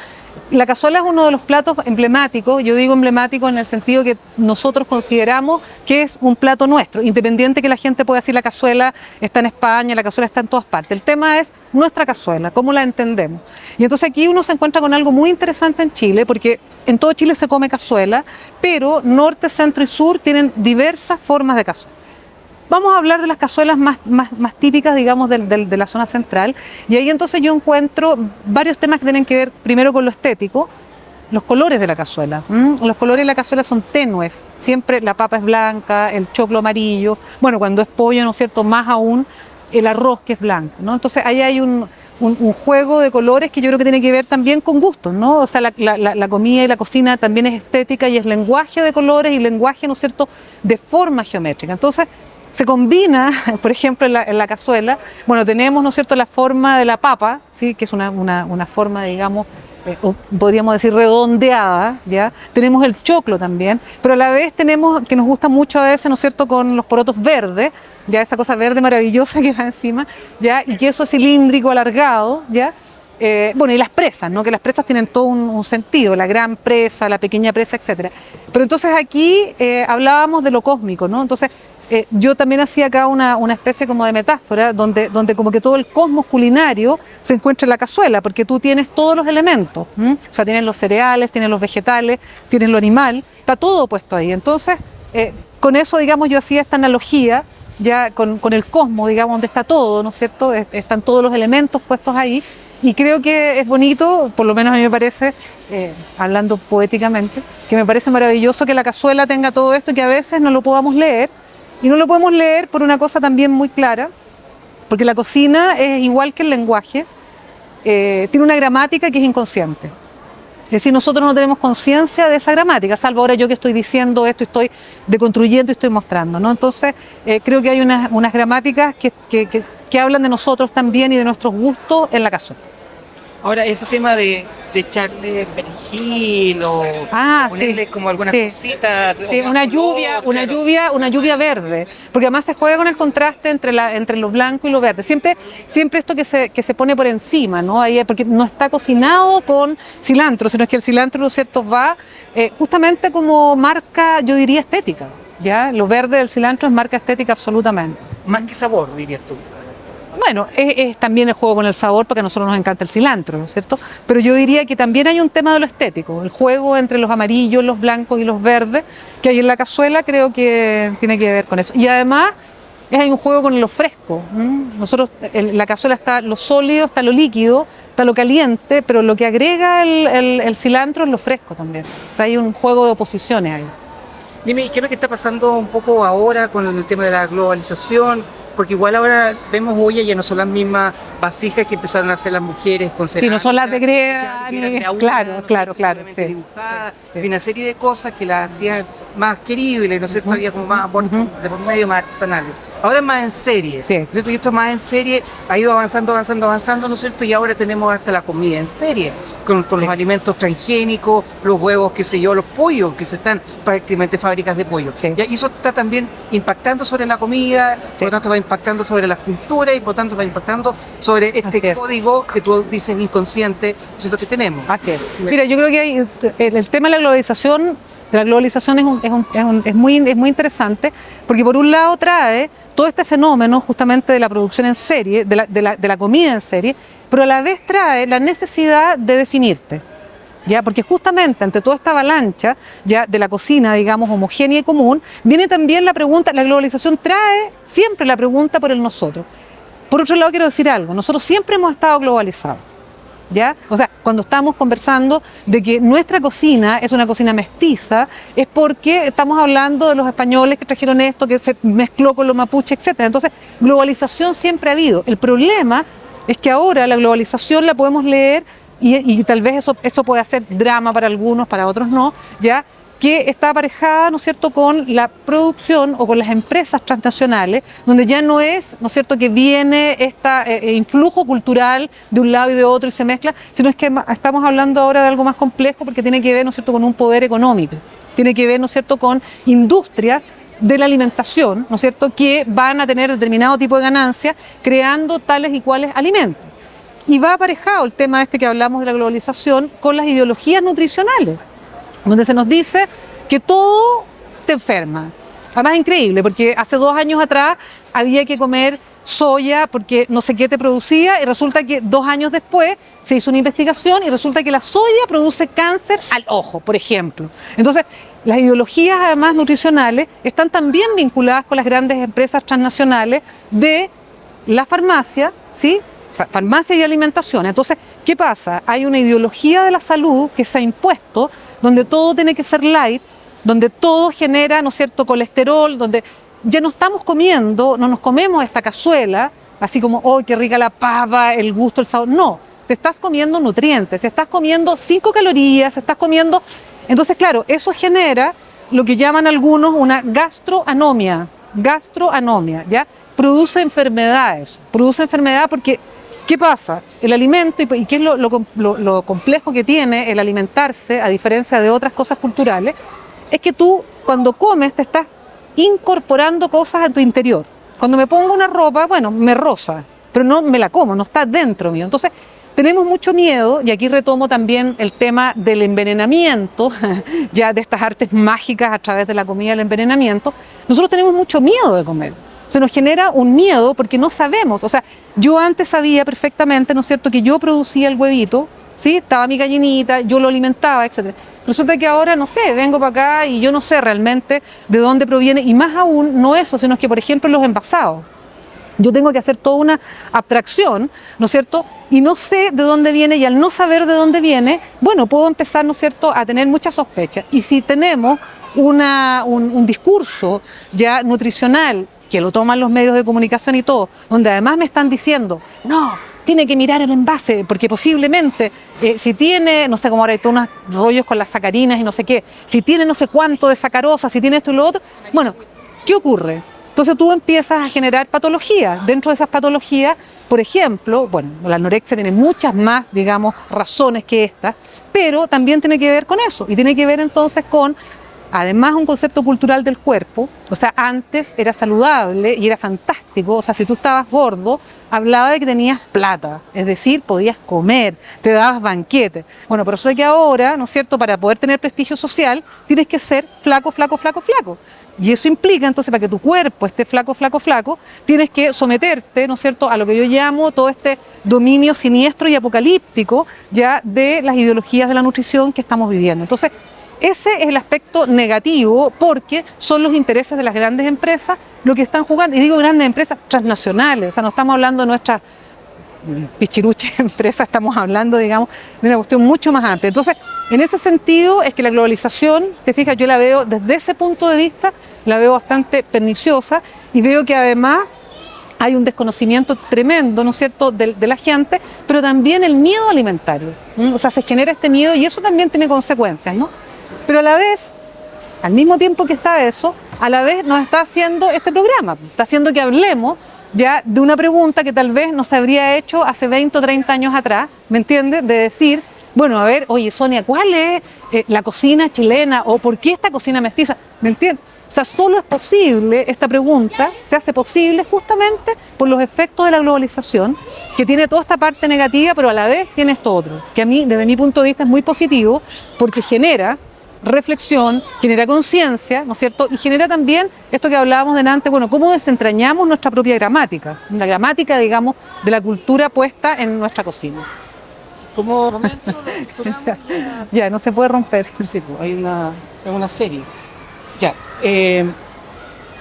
La cazuela es uno de los platos emblemáticos, yo digo emblemático en el sentido que nosotros consideramos que es un plato nuestro, independiente que la gente pueda decir la cazuela está en España, la cazuela está en todas partes. El tema es nuestra cazuela, cómo la entendemos. Y entonces aquí uno se encuentra con algo muy interesante en Chile, porque en todo Chile se come cazuela, pero norte, centro y sur tienen diversas formas de cazuela. Vamos a hablar de las cazuelas más típicas, digamos, de la zona central. Y ahí entonces yo encuentro varios temas que tienen que ver primero con lo estético, los colores de la cazuela. Los colores de la cazuela son tenues. Siempre la papa es blanca, el choclo amarillo. Bueno, cuando es pollo, ¿no es cierto?, más aún el arroz que es blanco, ¿no? Entonces ahí hay un juego de colores que yo creo que tiene que ver también con gustos, ¿no? O sea, la comida y la cocina también es estética y es lenguaje de colores y lenguaje, ¿no es cierto?, de forma geométrica. Entonces, se combina, por ejemplo, en la cazuela, bueno, tenemos, ¿no es cierto?, la forma de la papa, ¿sí?, que es una forma, digamos, podríamos decir redondeada, ¿ya? Tenemos el choclo también, pero a la vez tenemos, que nos gusta mucho a veces, ¿no es cierto?, con los porotos verdes, ya esa cosa verde maravillosa que va encima, ¿ya? Y queso cilíndrico alargado, ¿ya? Bueno, y las presas, ¿no? Que las presas tienen todo un sentido, la gran presa, la pequeña presa, etcétera. Pero entonces aquí hablábamos de lo cósmico, ¿no? Entonces, yo también hacía acá una especie como de metáfora donde como que todo el cosmos culinario se encuentra en la cazuela, porque tú tienes todos los elementos, o sea, tienes los cereales, tienes los vegetales, tienes lo animal, está todo puesto ahí. Entonces, con eso, digamos, yo hacía esta analogía ya con el cosmos, digamos, donde está todo, ¿no es cierto? Están todos los elementos puestos ahí. Y creo que es bonito, por lo menos a mí me parece, hablando poéticamente, que me parece maravilloso que la cazuela tenga todo esto y que a veces no lo podamos leer. Y no lo podemos leer por una cosa también muy clara, porque la cocina es igual que el lenguaje, tiene una gramática que es inconsciente. Es decir, nosotros no tenemos conciencia de esa gramática, salvo ahora yo que estoy diciendo esto, estoy deconstruyendo y estoy mostrando, ¿no? Entonces, creo que hay unas gramáticas que hablan de nosotros también y de nuestros gustos en la cazuela. Ahora, ese tema de echarle perejil o ponerle sí, como alguna sí. cosita. Sí, una lluvia verde, porque además se juega con el contraste entre lo blanco y lo verde. Siempre esto que se pone por encima, ¿no? Ahí, porque no está cocinado con cilantro, sino que el cilantro, ¿no es cierto?, va justamente como marca, yo diría, estética, ¿ya? Lo verde del cilantro es marca estética absolutamente. Más que sabor, dirías tú. Bueno, es también el juego con el sabor, porque a nosotros nos encanta el cilantro, ¿no es cierto? Pero yo diría que también hay un tema de lo estético, el juego entre los amarillos, los blancos y los verdes, que hay en la cazuela, creo que tiene que ver con eso. Y además hay un juego con lo fresco. Nosotros, en la cazuela está lo sólido, está lo líquido, está lo caliente, pero lo que agrega el cilantro es lo fresco también. O sea, hay un juego de oposiciones ahí. Dime, ¿qué es lo que está pasando un poco ahora con el tema de la globalización? Porque igual ahora vemos ollas, ya no son las mismas vasijas que empezaron a hacer las mujeres con cerámica. Sí, no son las de greda, claro. Sí. Dibujadas, y una serie de cosas que las hacían más queribles, ¿no es cierto? Había como más de por medio, más artesanales. Ahora es más en serie, Sí. ¿no es cierto? Y esto más en serie ha ido avanzando, ¿no es cierto? Y ahora tenemos hasta la comida en serie, con los alimentos transgénicos, los huevos, qué sé yo, los pollos, que se están prácticamente fábricas de pollo. Sí. Y eso está también impactando sobre la comida, por lo tanto va impactando sobre las culturas y por lo tanto va impactando sobre este código que tú dices inconsciente, ¿cierto?, que tenemos. Así es. Mira, yo creo que el tema de la globalización es muy interesante, porque por un lado trae todo este fenómeno justamente de la producción en serie, de la comida en serie, pero a la vez trae la necesidad de definirte. ¿Ya? Porque justamente ante toda esta avalancha ya de la cocina, digamos, homogénea y común, viene también la pregunta, la globalización trae siempre la pregunta por el nosotros. Por otro lado, quiero decir algo, nosotros siempre hemos estado globalizados, ¿ya? O sea, cuando estamos conversando de que nuestra cocina es una cocina mestiza, es porque estamos hablando de los españoles que trajeron esto, que se mezcló con los mapuches, etcétera. Entonces, globalización siempre ha habido. El problema es que ahora la globalización la podemos leer y tal vez eso puede hacer drama para algunos, para otros no, ¿ya? Que está aparejada, ¿no es cierto?, con la producción o con las empresas transnacionales, donde ya no es, ¿no es cierto?, que viene este influjo cultural de un lado y de otro y se mezcla, sino es que estamos hablando ahora de algo más complejo porque tiene que ver, ¿no es cierto?, con un poder económico, tiene que ver, ¿no es cierto?, con industrias de la alimentación, ¿no es cierto?, que van a tener determinado tipo de ganancias creando tales y cuales alimentos. Y va aparejado el tema este que hablamos de la globalización con las ideologías nutricionales, donde se nos dice que todo te enferma. Además es increíble, porque hace 2 años atrás había que comer soya porque no sé qué te producía, y resulta que 2 años después se hizo una investigación y resulta que la soya produce cáncer al ojo, por ejemplo. Entonces, las ideologías además nutricionales están también vinculadas con las grandes empresas transnacionales de la farmacia, ¿sí? O sea, farmacia y alimentación. Entonces, ¿qué pasa? Hay una ideología de la salud que se ha impuesto, donde todo tiene que ser light, donde todo genera, ¿no es cierto?, colesterol, donde ya no estamos comiendo, no nos comemos esta cazuela, así como, ¡oh, qué rica la papa, el gusto, el sabor! No, te estás comiendo nutrientes, estás comiendo 5 calorías, estás comiendo... Entonces, claro, eso genera lo que llaman algunos una gastroanomia, ¿ya? Produce enfermedades porque, ¿qué pasa? El alimento, y qué es lo complejo que tiene el alimentarse, a diferencia de otras cosas culturales, es que tú, cuando comes, te estás incorporando cosas a tu interior. Cuando me pongo una ropa, bueno, me roza, pero no me la como, no está dentro mío. Entonces, tenemos mucho miedo, y aquí retomo también el tema del envenenamiento, ya de estas artes mágicas a través de la comida, el envenenamiento. Nosotros tenemos mucho miedo de comer. Se nos genera un miedo porque no sabemos. O sea, yo antes sabía perfectamente, ¿no es cierto?, que yo producía el huevito, ¿sí? Estaba mi gallinita, yo lo alimentaba, etcétera. Resulta que ahora, no sé, vengo para acá y yo no sé realmente de dónde proviene, y más aún no eso, sino que, por ejemplo, los envasados. Yo tengo que hacer toda una abstracción, ¿no es cierto? Y no sé de dónde viene, y al no saber de dónde viene, bueno, puedo empezar, ¿no es cierto?, a tener muchas sospechas. Y si tenemos un discurso ya nutricional, que lo toman los medios de comunicación y todo, donde además me están diciendo, no, tiene que mirar el envase, porque posiblemente, si tiene, no sé cómo ahora hay todos unos rollos con las sacarinas y no sé qué, si tiene no sé cuánto de sacarosa, si tiene esto y lo otro, bueno, ¿qué ocurre? Entonces tú empiezas a generar patologías. Dentro de esas patologías, por ejemplo, bueno, la anorexia tiene muchas más, digamos, razones que estas, pero también tiene que ver con eso, y tiene que ver entonces con, además, un concepto cultural del cuerpo. O sea, antes era saludable y era fantástico. O sea, si tú estabas gordo, hablaba de que tenías plata, es decir, podías comer, te dabas banquetes. Bueno, pero eso es que ahora, ¿no es cierto?, para poder tener prestigio social, tienes que ser flaco, flaco, flaco, flaco. Y eso implica, entonces, para que tu cuerpo esté flaco, flaco, flaco, tienes que someterte, ¿no es cierto?, a lo que yo llamo todo este dominio siniestro y apocalíptico ya de las ideologías de la nutrición que estamos viviendo. Entonces, ese es el aspecto negativo, porque son los intereses de las grandes empresas lo que están jugando. Y digo grandes empresas transnacionales, o sea, no estamos hablando de nuestras pichiruches empresas, estamos hablando, digamos, de una cuestión mucho más amplia. Entonces, en ese sentido es que la globalización, te fijas, yo la veo desde ese punto de vista, la veo bastante perniciosa, y veo que además hay un desconocimiento tremendo, ¿no es cierto?, de la gente, pero también el miedo alimentario. O sea, se genera este miedo y eso también tiene consecuencias, ¿no? Pero a la vez, al mismo tiempo que está eso, a la vez nos está haciendo este programa, está haciendo que hablemos ya de una pregunta que tal vez nos habría hecho hace 20 o 30 años atrás, ¿me entiendes? De decir, bueno, a ver, oye, Sonia, ¿cuál es la cocina chilena? ¿O por qué esta cocina mestiza? ¿Me entiendes? O sea, solo es posible, esta pregunta se hace posible justamente por los efectos de la globalización, que tiene toda esta parte negativa, pero a la vez tiene esto otro, que a mí, desde mi punto de vista, es muy positivo, porque genera reflexión, genera conciencia, ¿no es cierto? Y genera también esto que hablábamos delante, bueno, cómo desentrañamos nuestra propia gramática, la gramática, digamos, de la cultura puesta en nuestra cocina. Como momento, Ya, no se puede romper. sí, pues, hay una serie. Ya,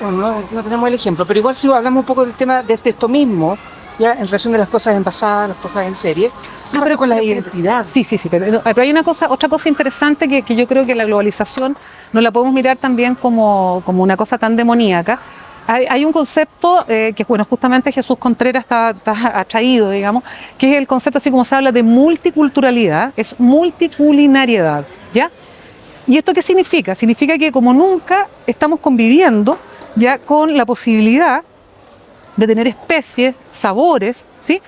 bueno, no tenemos el ejemplo, pero igual si hablamos un poco del tema de esto mismo, ya en relación de las cosas envasadas, las cosas en serie, pero con la identidad. Sí, pero hay otra cosa interesante que yo creo que la globalización no la podemos mirar también como una cosa tan demoníaca. Hay un concepto que, bueno, justamente Jesús Contreras está atraído, digamos, que es el concepto, así como se habla de multiculturalidad, es multiculinariedad, ¿ya? ¿Y esto qué significa? Significa que como nunca estamos conviviendo ya con la posibilidad de tener especies, sabores, ¿sí?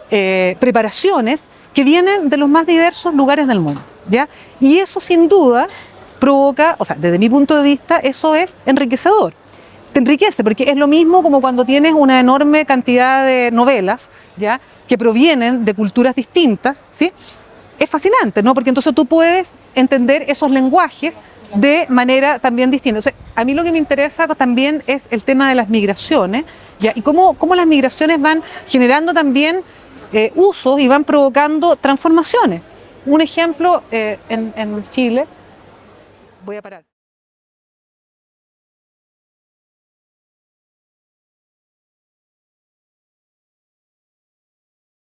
Preparaciones que vienen de los más diversos lugares del mundo, ¿ya? Y eso sin duda provoca, o sea, desde mi punto de vista, eso es enriquecedor. te enriquece, porque es lo mismo como cuando tienes una enorme cantidad de novelas, ¿ya?, que provienen de culturas distintas, ¿sí? Es fascinante, ¿no? Porque entonces tú puedes entender esos lenguajes de manera también distinta. O sea, a mí lo que me interesa también es el tema de las migraciones, ¿ya? Y cómo las migraciones van generando también usos y van provocando transformaciones. Un ejemplo, en Chile, voy a parar.